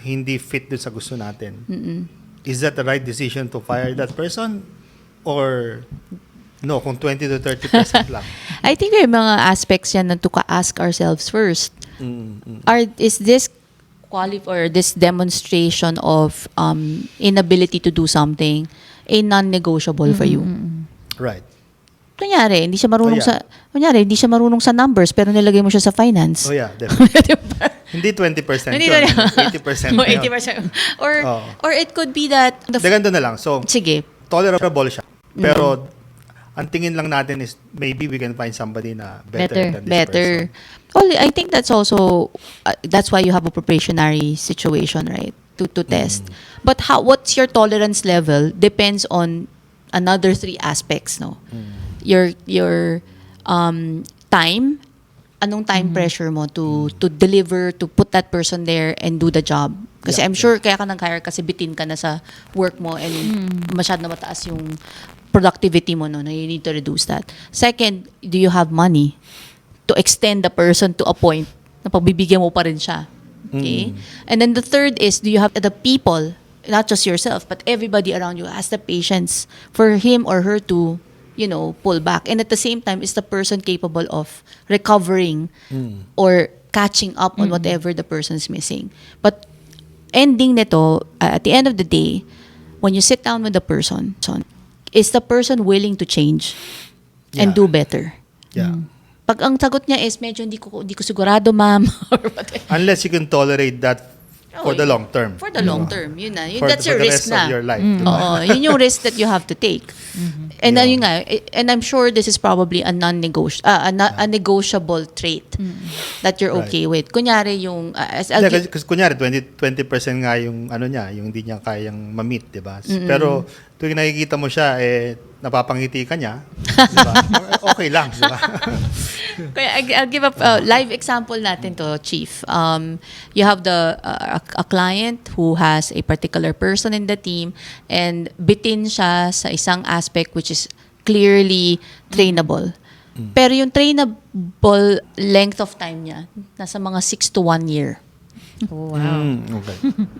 hindi fit dun sa gusto natin. Is that the right decision to fire that person? Or no, kung 20 to 30% lang? I think may mga aspects yan na to ask ourselves first. Is this or this demonstration of inability to do something a non-negotiable for you? Right. Kunyari, hindi siya marunong Yeah. sa numbers pero nilagay mo siya sa finance. Oh yeah, definitely. Hindi 20% Hindi yun. 80% Oh, yun. 80%. Or Oh. or it could be that Ganito na lang. So, sige. tolerable siya. Pero, ang tingin lang natin is maybe we can find somebody na better than this person. Well, I think that's also that's why you have a probationary situation, right? To test. But what's your tolerance level depends on another 3 aspects, no? Your time, anong time pressure mo to deliver, to put that person there and do the job. Kasi I'm sure kaya ka nang-hire kasi bitin ka na sa work mo and masyado na mataas yung productivity mo, no? Na you need to reduce that. Second, do you have money to extend the person to a point na pagbibigyan mo pa rin siya? Okay? And then the third is, do you have the people, not just yourself, but everybody around you has the patience for him or her to pull back. And at the same time, is the person capable of recovering or catching up on whatever the person's missing. But ending nito, at the end of the day, when you sit down with the person, is the person willing to change and Yeah. do better? Yeah. Pag ang sagot niya is medyo hindi ko sigurado, ma'am, or whatever. Unless you can tolerate that for the long term. For the long term, yun na. That's for your the risk rest na. of your life. Diba? Oo, yun yung risk that you have to take. And Yeah. yun nga, and I'm sure this is probably a a negotiable trait that you're okay with. Kunyari yung Kasi kunyari 20% nga yung yung hindi niya kayang ma-meet, 'di ba? Pero tuwing nakikita mo siya napapangiti ka niya, 'di ba? Okay lang, 'di ba? Kaya I'll give a live example natin to, Chief. You have a client who has a particular person in the team and bitin siya sa isang aspect which is clearly trainable. Pero yung trainable length of time niya, nasa mga 6 to 1 year. Oh, wow. Okay.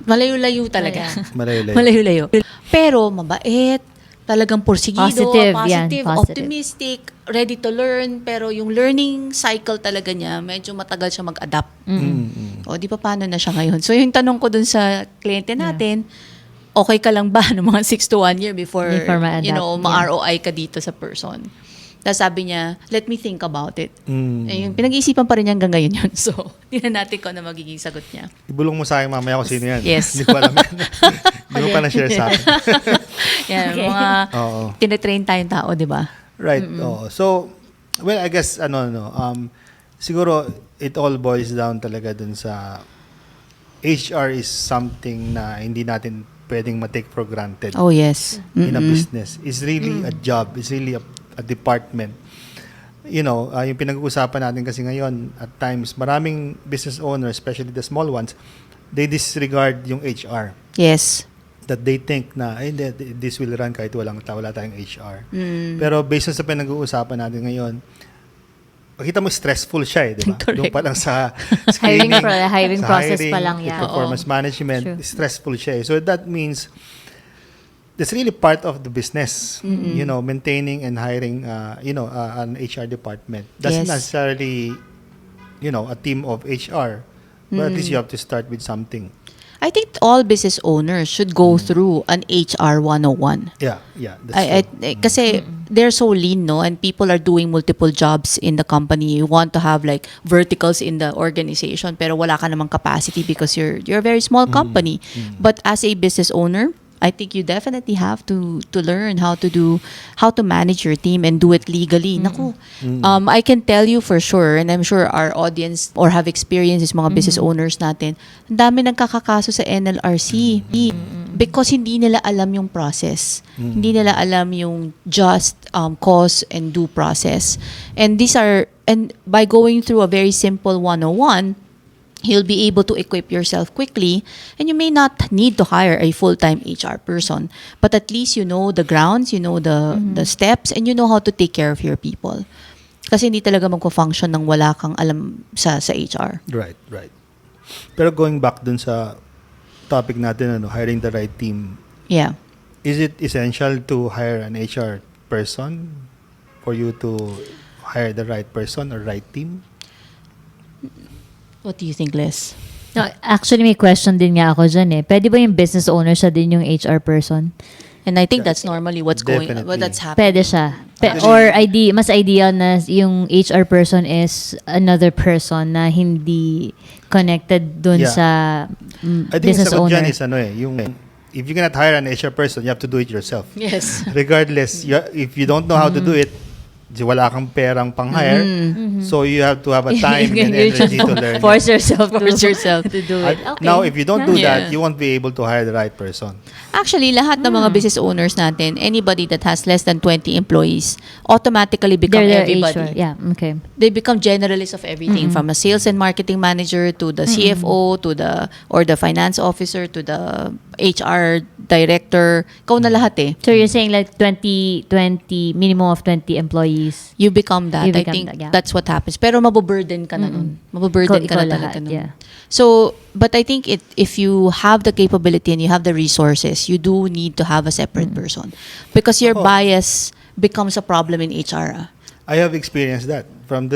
Malayo-layo talaga. Malayo-layo. Malayo-layo. Pero mabait, talagang porsigido, Positive, positive, yan, positive. optimistic, ready to learn, pero yung learning cycle talaga niya, medyo matagal siya mag-adapt. O, di pa paano na siya ngayon? So, yung tanong ko dun sa kliyente natin, okay ka lang ba ng mga 6 to 1 year before ma-adapt, ma-ROI ka dito sa person? Tapos sabi niya, let me think about it. Yung pinag-iisipan pa rin niya hanggang ngayon yun. So, tingnan natin kung ano magiging sagot niya. Ibulong mo sa akin mamaya kung sino yan. Yes. Hindi ko alam yan. Hindi mo pa na-share sa akin. Yan, Okay. mga Oo. tinetrain tayong tao, di ba? Right. Oo. So, well, I guess, siguro, it all boils down talaga dun sa HR is something na hindi natin pwedeng ma-take for granted Oh, yes. in a business. It's really a job. It's really a department. Yung pinag-uusapan natin kasi ngayon, at times, maraming business owners, especially the small ones, they disregard yung HR. Yes. That they think na, this will run kahit wala tayong HR. Pero based on sa pinag-uusapan natin ngayon, makita mo stressful siya di ba? Doon pa lang sa screening, hiring sa process hiring, pa lang yan. performance management, True. stressful siya. So that means that's really part of the business, maintaining and hiring, an HR department. Doesn't Yes. necessarily, a team of HR, but at least you have to start with something. I think all business owners should go through an HR 101. Yeah, that's true. Kasi they're so lean, no? And people are doing multiple jobs in the company. You want to have like verticals in the organization, pero wala ka namang capacity because you're a very small company. But as a business owner, I think you definitely have to learn how to manage your team and do it legally. Naku, I can tell you for sure, and I'm sure our audience or have experienced mga business owners natin, ang dami nagkakakaso sa NLRC because hindi nila alam yung process. Hindi nila alam yung just cause and due process. And by going through a very simple 101, you'll be able to equip yourself quickly, and you may not need to hire a full-time HR person, but at least you know the grounds, you know the steps, and you know how to take care of your people. Kasi hindi talaga magko-function nang wala kang alam sa HR. Right. Pero going back dun sa topic natin, hiring the right team, Yeah. is it essential to hire an HR person for you to hire the right person or right team? What do you think, Les? No, actually, may question din nga ako dyan eh. Pwede ba yung business owner siya din yung HR person? And I think that's normally what's Definitely. that's happening. Pwede siya. Or mas ideal na yung HR person is another person na hindi connected dun Yeah. sa I think business sagot owner. dyan is if you cannot hire an HR person, you have to do it yourself. Yes. Regardless, if you don't know how to do it, wala kang perang pang-hire, so you have to have a time and energy to learn. Force yourself to do it. Okay. Now, if you don't do Yeah. that, you won't be able to hire the right person. Actually, lahat ng mga business owners natin, anybody that has less than 20 employees, automatically become They're everybody. HR. Yeah, okay. They become generalists of everything, from a sales and marketing manager to the CFO to the finance officer to the HR director. Ikaw na lahat eh. So you're saying like 20, minimum of 20 employees. You become that. You I become think that, yeah. that's what happens. Pero mabuburden ka na nun. Mabuburden ka Ikaw na lahat, talaga nun. yeah. So, but I think if you have the capability and you have the resources, you do need to have a separate person. Because your Ako, bias becomes a problem in HR. I have experienced that from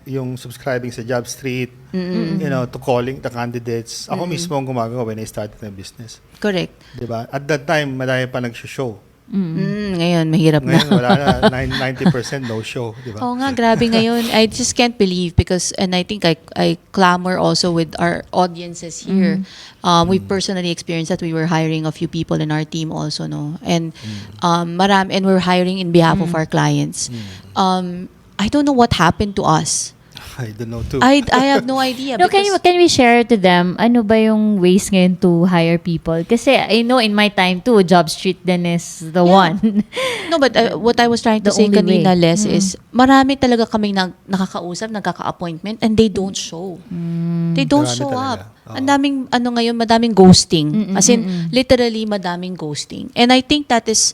yung subscribing sa Job Street, to calling the candidates. Ako mismo ang gumagawa when I started my business. Correct. Diba? At that time, madami pa nag-show. Ngayon, mahirap Ngayon, na. wala na. 90% no show. Diba? Oo nga, grabe ngayon. I just can't believe because, and I think I clamor also with our audiences here. We personally experienced that we were hiring a few people in our team also, no? And and we're hiring in behalf of our clients. I don't know what happened to us. I don't know too. I have no idea. No, because- can we share to them ano ba yung ways ngayon to hire people? Kasi I know in my time too, Job Street din is the one. No, but what I was trying to The say only kanina, way. Les, is marami talaga kaming nakakausap, nagkaka-appointment, and they don't show. They don't Marami show talaga. up. Ang daming, ngayon, madaming ghosting. As in, literally, madaming ghosting. And I think that is,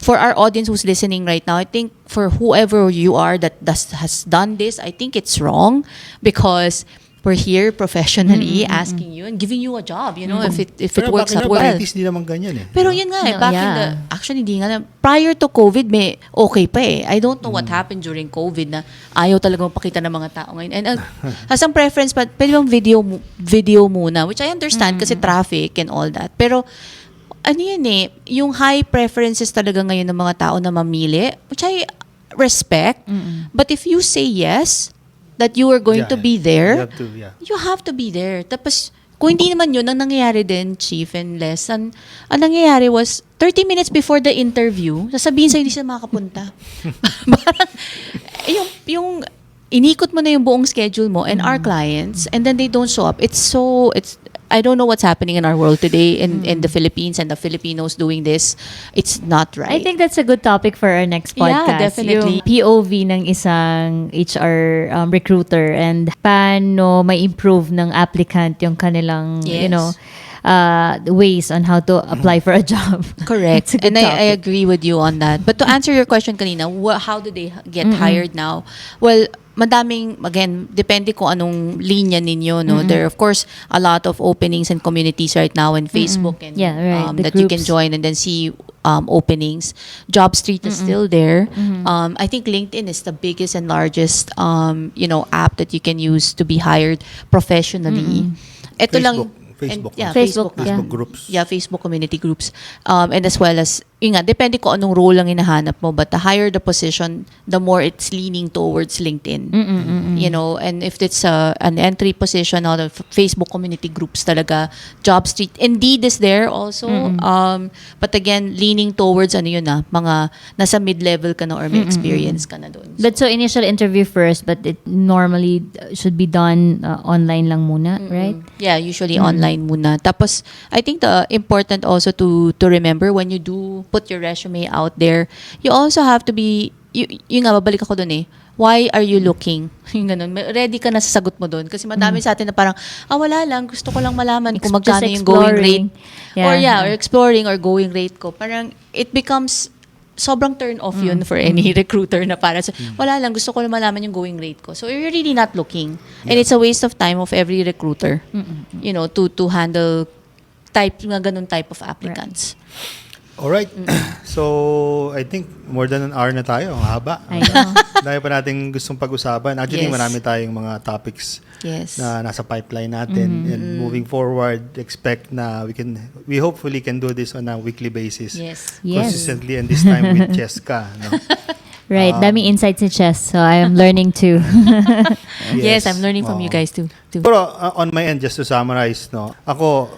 for our audience who's listening right now, I think for whoever you are that has done this, I think it's wrong because we're here professionally asking you and giving you a job, if it Pero works bakit out well. na di naman ganyan eh. Pero yun nga No, back yeah. in the, actually hindi nga, prior to COVID, may okay pa eh. I don't know what happened during COVID na ayaw talaga mapakita ng mga tao ngayon. And as ang preference, pwede bang video muna, which I understand kasi traffic and all that. Pero, yung high preferences talaga ngayon ng mga tao na mamili, which I respect. But if you say yes, that you are going to be there, you have to be there. Tapos, kung hindi naman yun, ang nangyayari din, Chief and Les, ang nangyayari was, 30 minutes before the interview, sasabihin sa'yo, hindi sila makapunta. Parang, yung inikot mo na yung buong schedule mo and our clients, and then they don't show up. I don't know what's happening in our world today in the Philippines and the Filipinos doing this. It's not right. I think that's a good topic for our next Yeah, podcast. definitely. Yung POV ng isang HR recruiter and paano may improve ng applicant yung kanilang, Yes. ways on how to apply for a job. Correct. It's a good And I topic. agree with you on that. But to answer your question kanina, how do they get hired now? Well, madaming, again, depende kung anong linya ninyo, no? There are, of course, a lot of openings and communities right now in Facebook and Yeah, right. The that you can groups. join and then see openings. Job Street is still there. I think LinkedIn is the biggest and largest, app that you can use to be hired professionally. Ito lang, Facebook. yeah, Facebook, Facebook, yeah. Facebook groups. Yeah, Facebook community groups. And as well as, yun nga, depende kung anong role ang hinahanap mo. But the higher the position, the more it's leaning towards LinkedIn. And if it's an entry position, all the Facebook community groups talaga, Job Street. Indeed is there also. But again, leaning towards, mga nasa mid-level ka na or may experience ka na doon. But so initial interview first, but it normally should be done online lang muna, right? Yeah, usually online muna. Tapos, I think the important also to remember when you do put your resume out there, you also have to be, yung nga, babalik ako dun eh. Why are you looking? Yung ganun. Ready ka na sa sagot mo dun. Kasi madami sa atin na parang, wala lang, gusto ko lang malaman kung magkano Just yung going rate. exploring. Or exploring or going rate ko. Parang, it becomes sobrang turn off yun for any recruiter na para sa, wala lang, gusto ko lang malaman yung going rate ko. So, you're really not looking. And it's a waste of time of every recruiter, to handle ganun type of applicants. Alright. So, I think more than an hour na tayo. Ang haba. I know. Dahil pa natin gustong pag-usapan. Actually, Yes. marami tayong mga topics Yes. na nasa pipeline natin. And moving forward, expect na we hopefully can do this on a weekly basis. Yes. Yes. Consistently, and this time with Cheska. No? Right, daming insights ni Chess, so I am learning too. Yes, I'm learning from Oo. you guys too. Pero on my end, just to summarize, no, ako,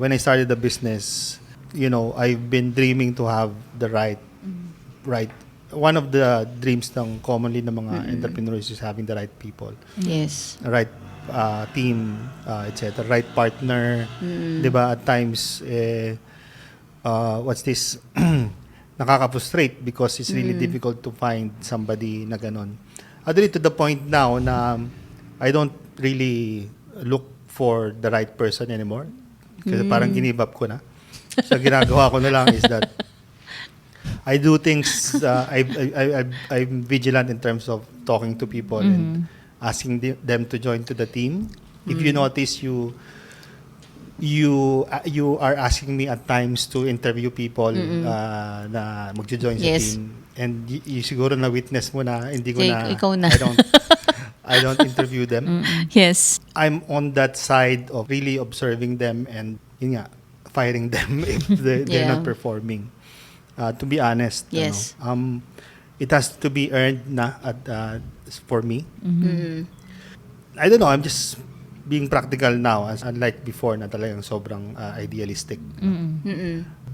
when I started the business, I've been dreaming to have the right. One of the dreams ng commonly ng mga entrepreneurs is having the right people, Yes. the right team, etc., right partner, 'di ba? At times, what's this? Nakaka-frustrate because it's really difficult to find somebody na ganon. Actually, to the point now na I don't really look for the right person anymore. Kasi parang give up ko na. So, ginagawa ko na lang is that I do things, I'm vigilant in terms of talking to people and asking them to join to the team. If you notice, you are asking me at times to interview people na magjo-join sa Yes. team. And you siguro na-witness mo na, hindi ko na, Ikaw na. I don't interview them. Yes. I'm on that side of really observing them and, yun nga, firing them if they're Yeah. not performing. To be honest, Yes. it has to be earned for me. I don't know, I'm just being practical now, unlike before na talagang sobrang idealistic.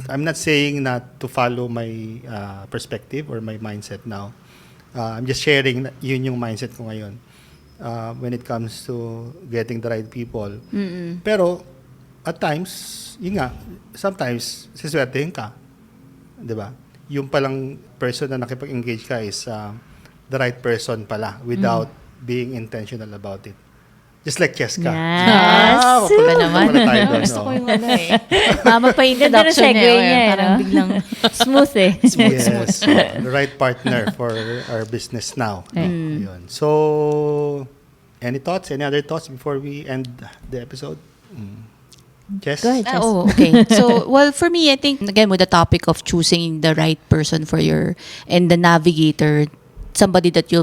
I'm not saying not to follow my perspective or my mindset now. I'm just sharing na yun yung mindset ko ngayon when it comes to getting the right people. Pero at times, yun nga, sometimes siswertehin ka. 'Di ba? Yung palang person na nakipag-engage ka is the right person pala without being intentional about it. Just like Cheska. Yes. Ba naman? Wala tayo doon, Gusto ko no? yung Mama pa Ganda ng introduction segue niya, Parang no? biglang Smooth eh. Yes, the right partner for our business now. Yun. So, any other thoughts before we end the episode? Jess? Go ahead, Jess. Okay. So, well, for me, I think, again, with the topic of choosing the right person and the navigator, somebody that you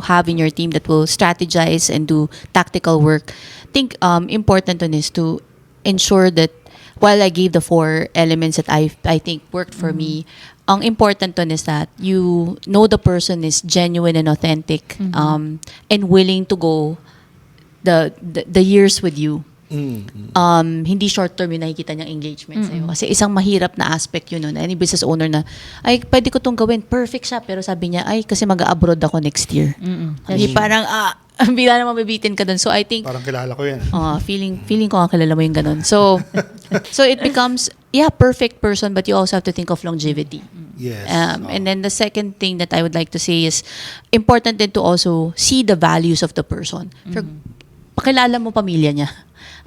have in your team that will strategize and do tactical work. I think important one is to ensure that while I gave the 4 elements that I think worked for me, ang important one is that you know the person is genuine and authentic and willing to go the years with you. Hindi short-term yung nakikita niyang engagement sa'yo. Kasi isang mahirap na aspect yun, no, na any business owner na, ay, pwede ko tong gawin, perfect siya, pero sabi niya, ay, kasi mag-abroad ako next year. Hindi parang, bila na mabibitin ka dun. So, I think, Parang kilala ko yan. feeling ko ang kilala mo yung ganun. So, so it becomes, perfect person, but you also have to think of longevity. Yes. And then the second thing that I would like to say is, important din to also see the values of the person. Pakilala mo pamilya niya.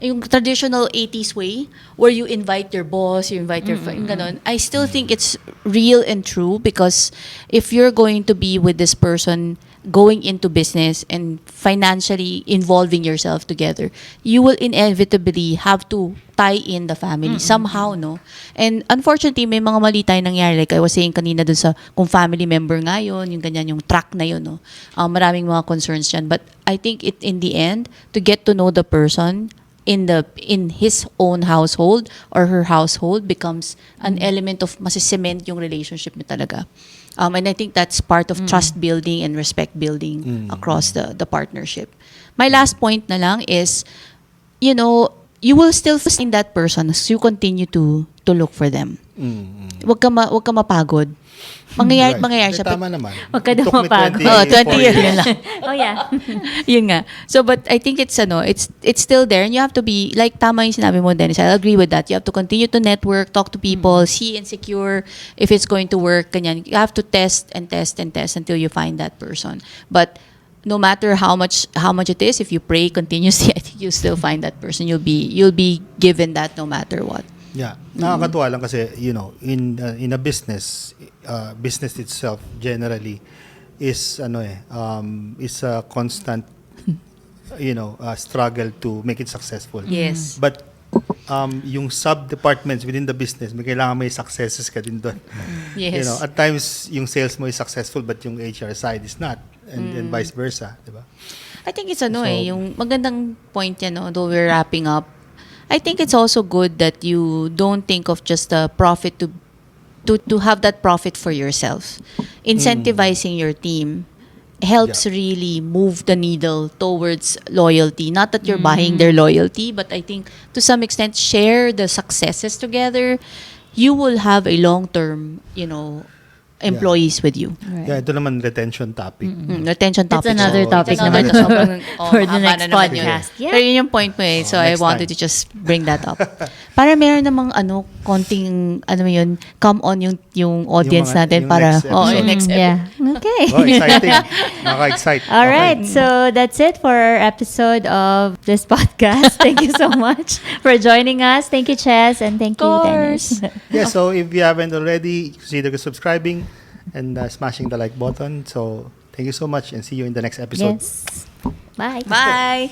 Yung traditional 80s way, where you invite your boss, you invite your friend, ganon, I still think it's real and true, because if you're going to be with this person going into business and financially involving yourself together, you will inevitably have to tie in the family somehow, no? And unfortunately, may mga mali tayong nangyari. Like I was saying kanina dun sa kung family member nga yun, yung ganyan, yung track na yun, no? Maraming mga concerns dyan. But I think in the end, to get to know the person in his own household or her household becomes an element of masisement yung relationship niyo talaga. And I think that's part of trust building and respect building across the partnership. My last point na lang is, you will still find that person as you continue to look for them. Wag ka mapagod. Mangyayari siya. Tama naman. Wag ka daw Took me mapagod. 20 years yun lang. Oh, yeah. Yun nga. So, but I think it's still there, and you have to be, like, tama yung sinabi mo, Dennis. I agree with that. You have to continue to network, talk to people, see and secure if it's going to work. Ganyan. You have to test and test and test until you find that person. But no matter how much it is, if you pray continuously, I think you'll still find that person. You'll be given that no matter what. Yeah. Nakakatuwa lang kasi, in a business, business itself generally is is a constant struggle to make it successful. Yes. But yung sub-departments within the business, may kailangan may successes ka din doon. Yes. At times yung sales mo is successful but yung HR side is not, and vice versa, 'di ba? I think it's yung magandang point yan, no, though we're wrapping up. I think it's also good that you don't think of just the profit to have that profit for yourself. Incentivizing your team helps really move the needle towards loyalty. Not that you're buying their loyalty, but I think to some extent share the successes together. You will have a long-term, employees with you. Right. Yeah, ito naman retention topic. Retention That's topic. another So, topic it's naman another for the mahaba next na naman yun. podcast. Yeah. Pero yun yung point mo so I next wanted time. to just bring that up. Para meron namang konting, come on yung audience Yung mga- natin yung para, next episode. yung next Yeah. Okay. Oh, exciting. Nakaka-excite. All right, so that's it for our episode of this podcast. Thank you so much for joining us. Thank you, Chess, and thank you, Dennis. Yeah, so if you haven't already, consider subscribing and smashing the like button. So thank you so much and see you in the next episode. Yes. Bye. Bye!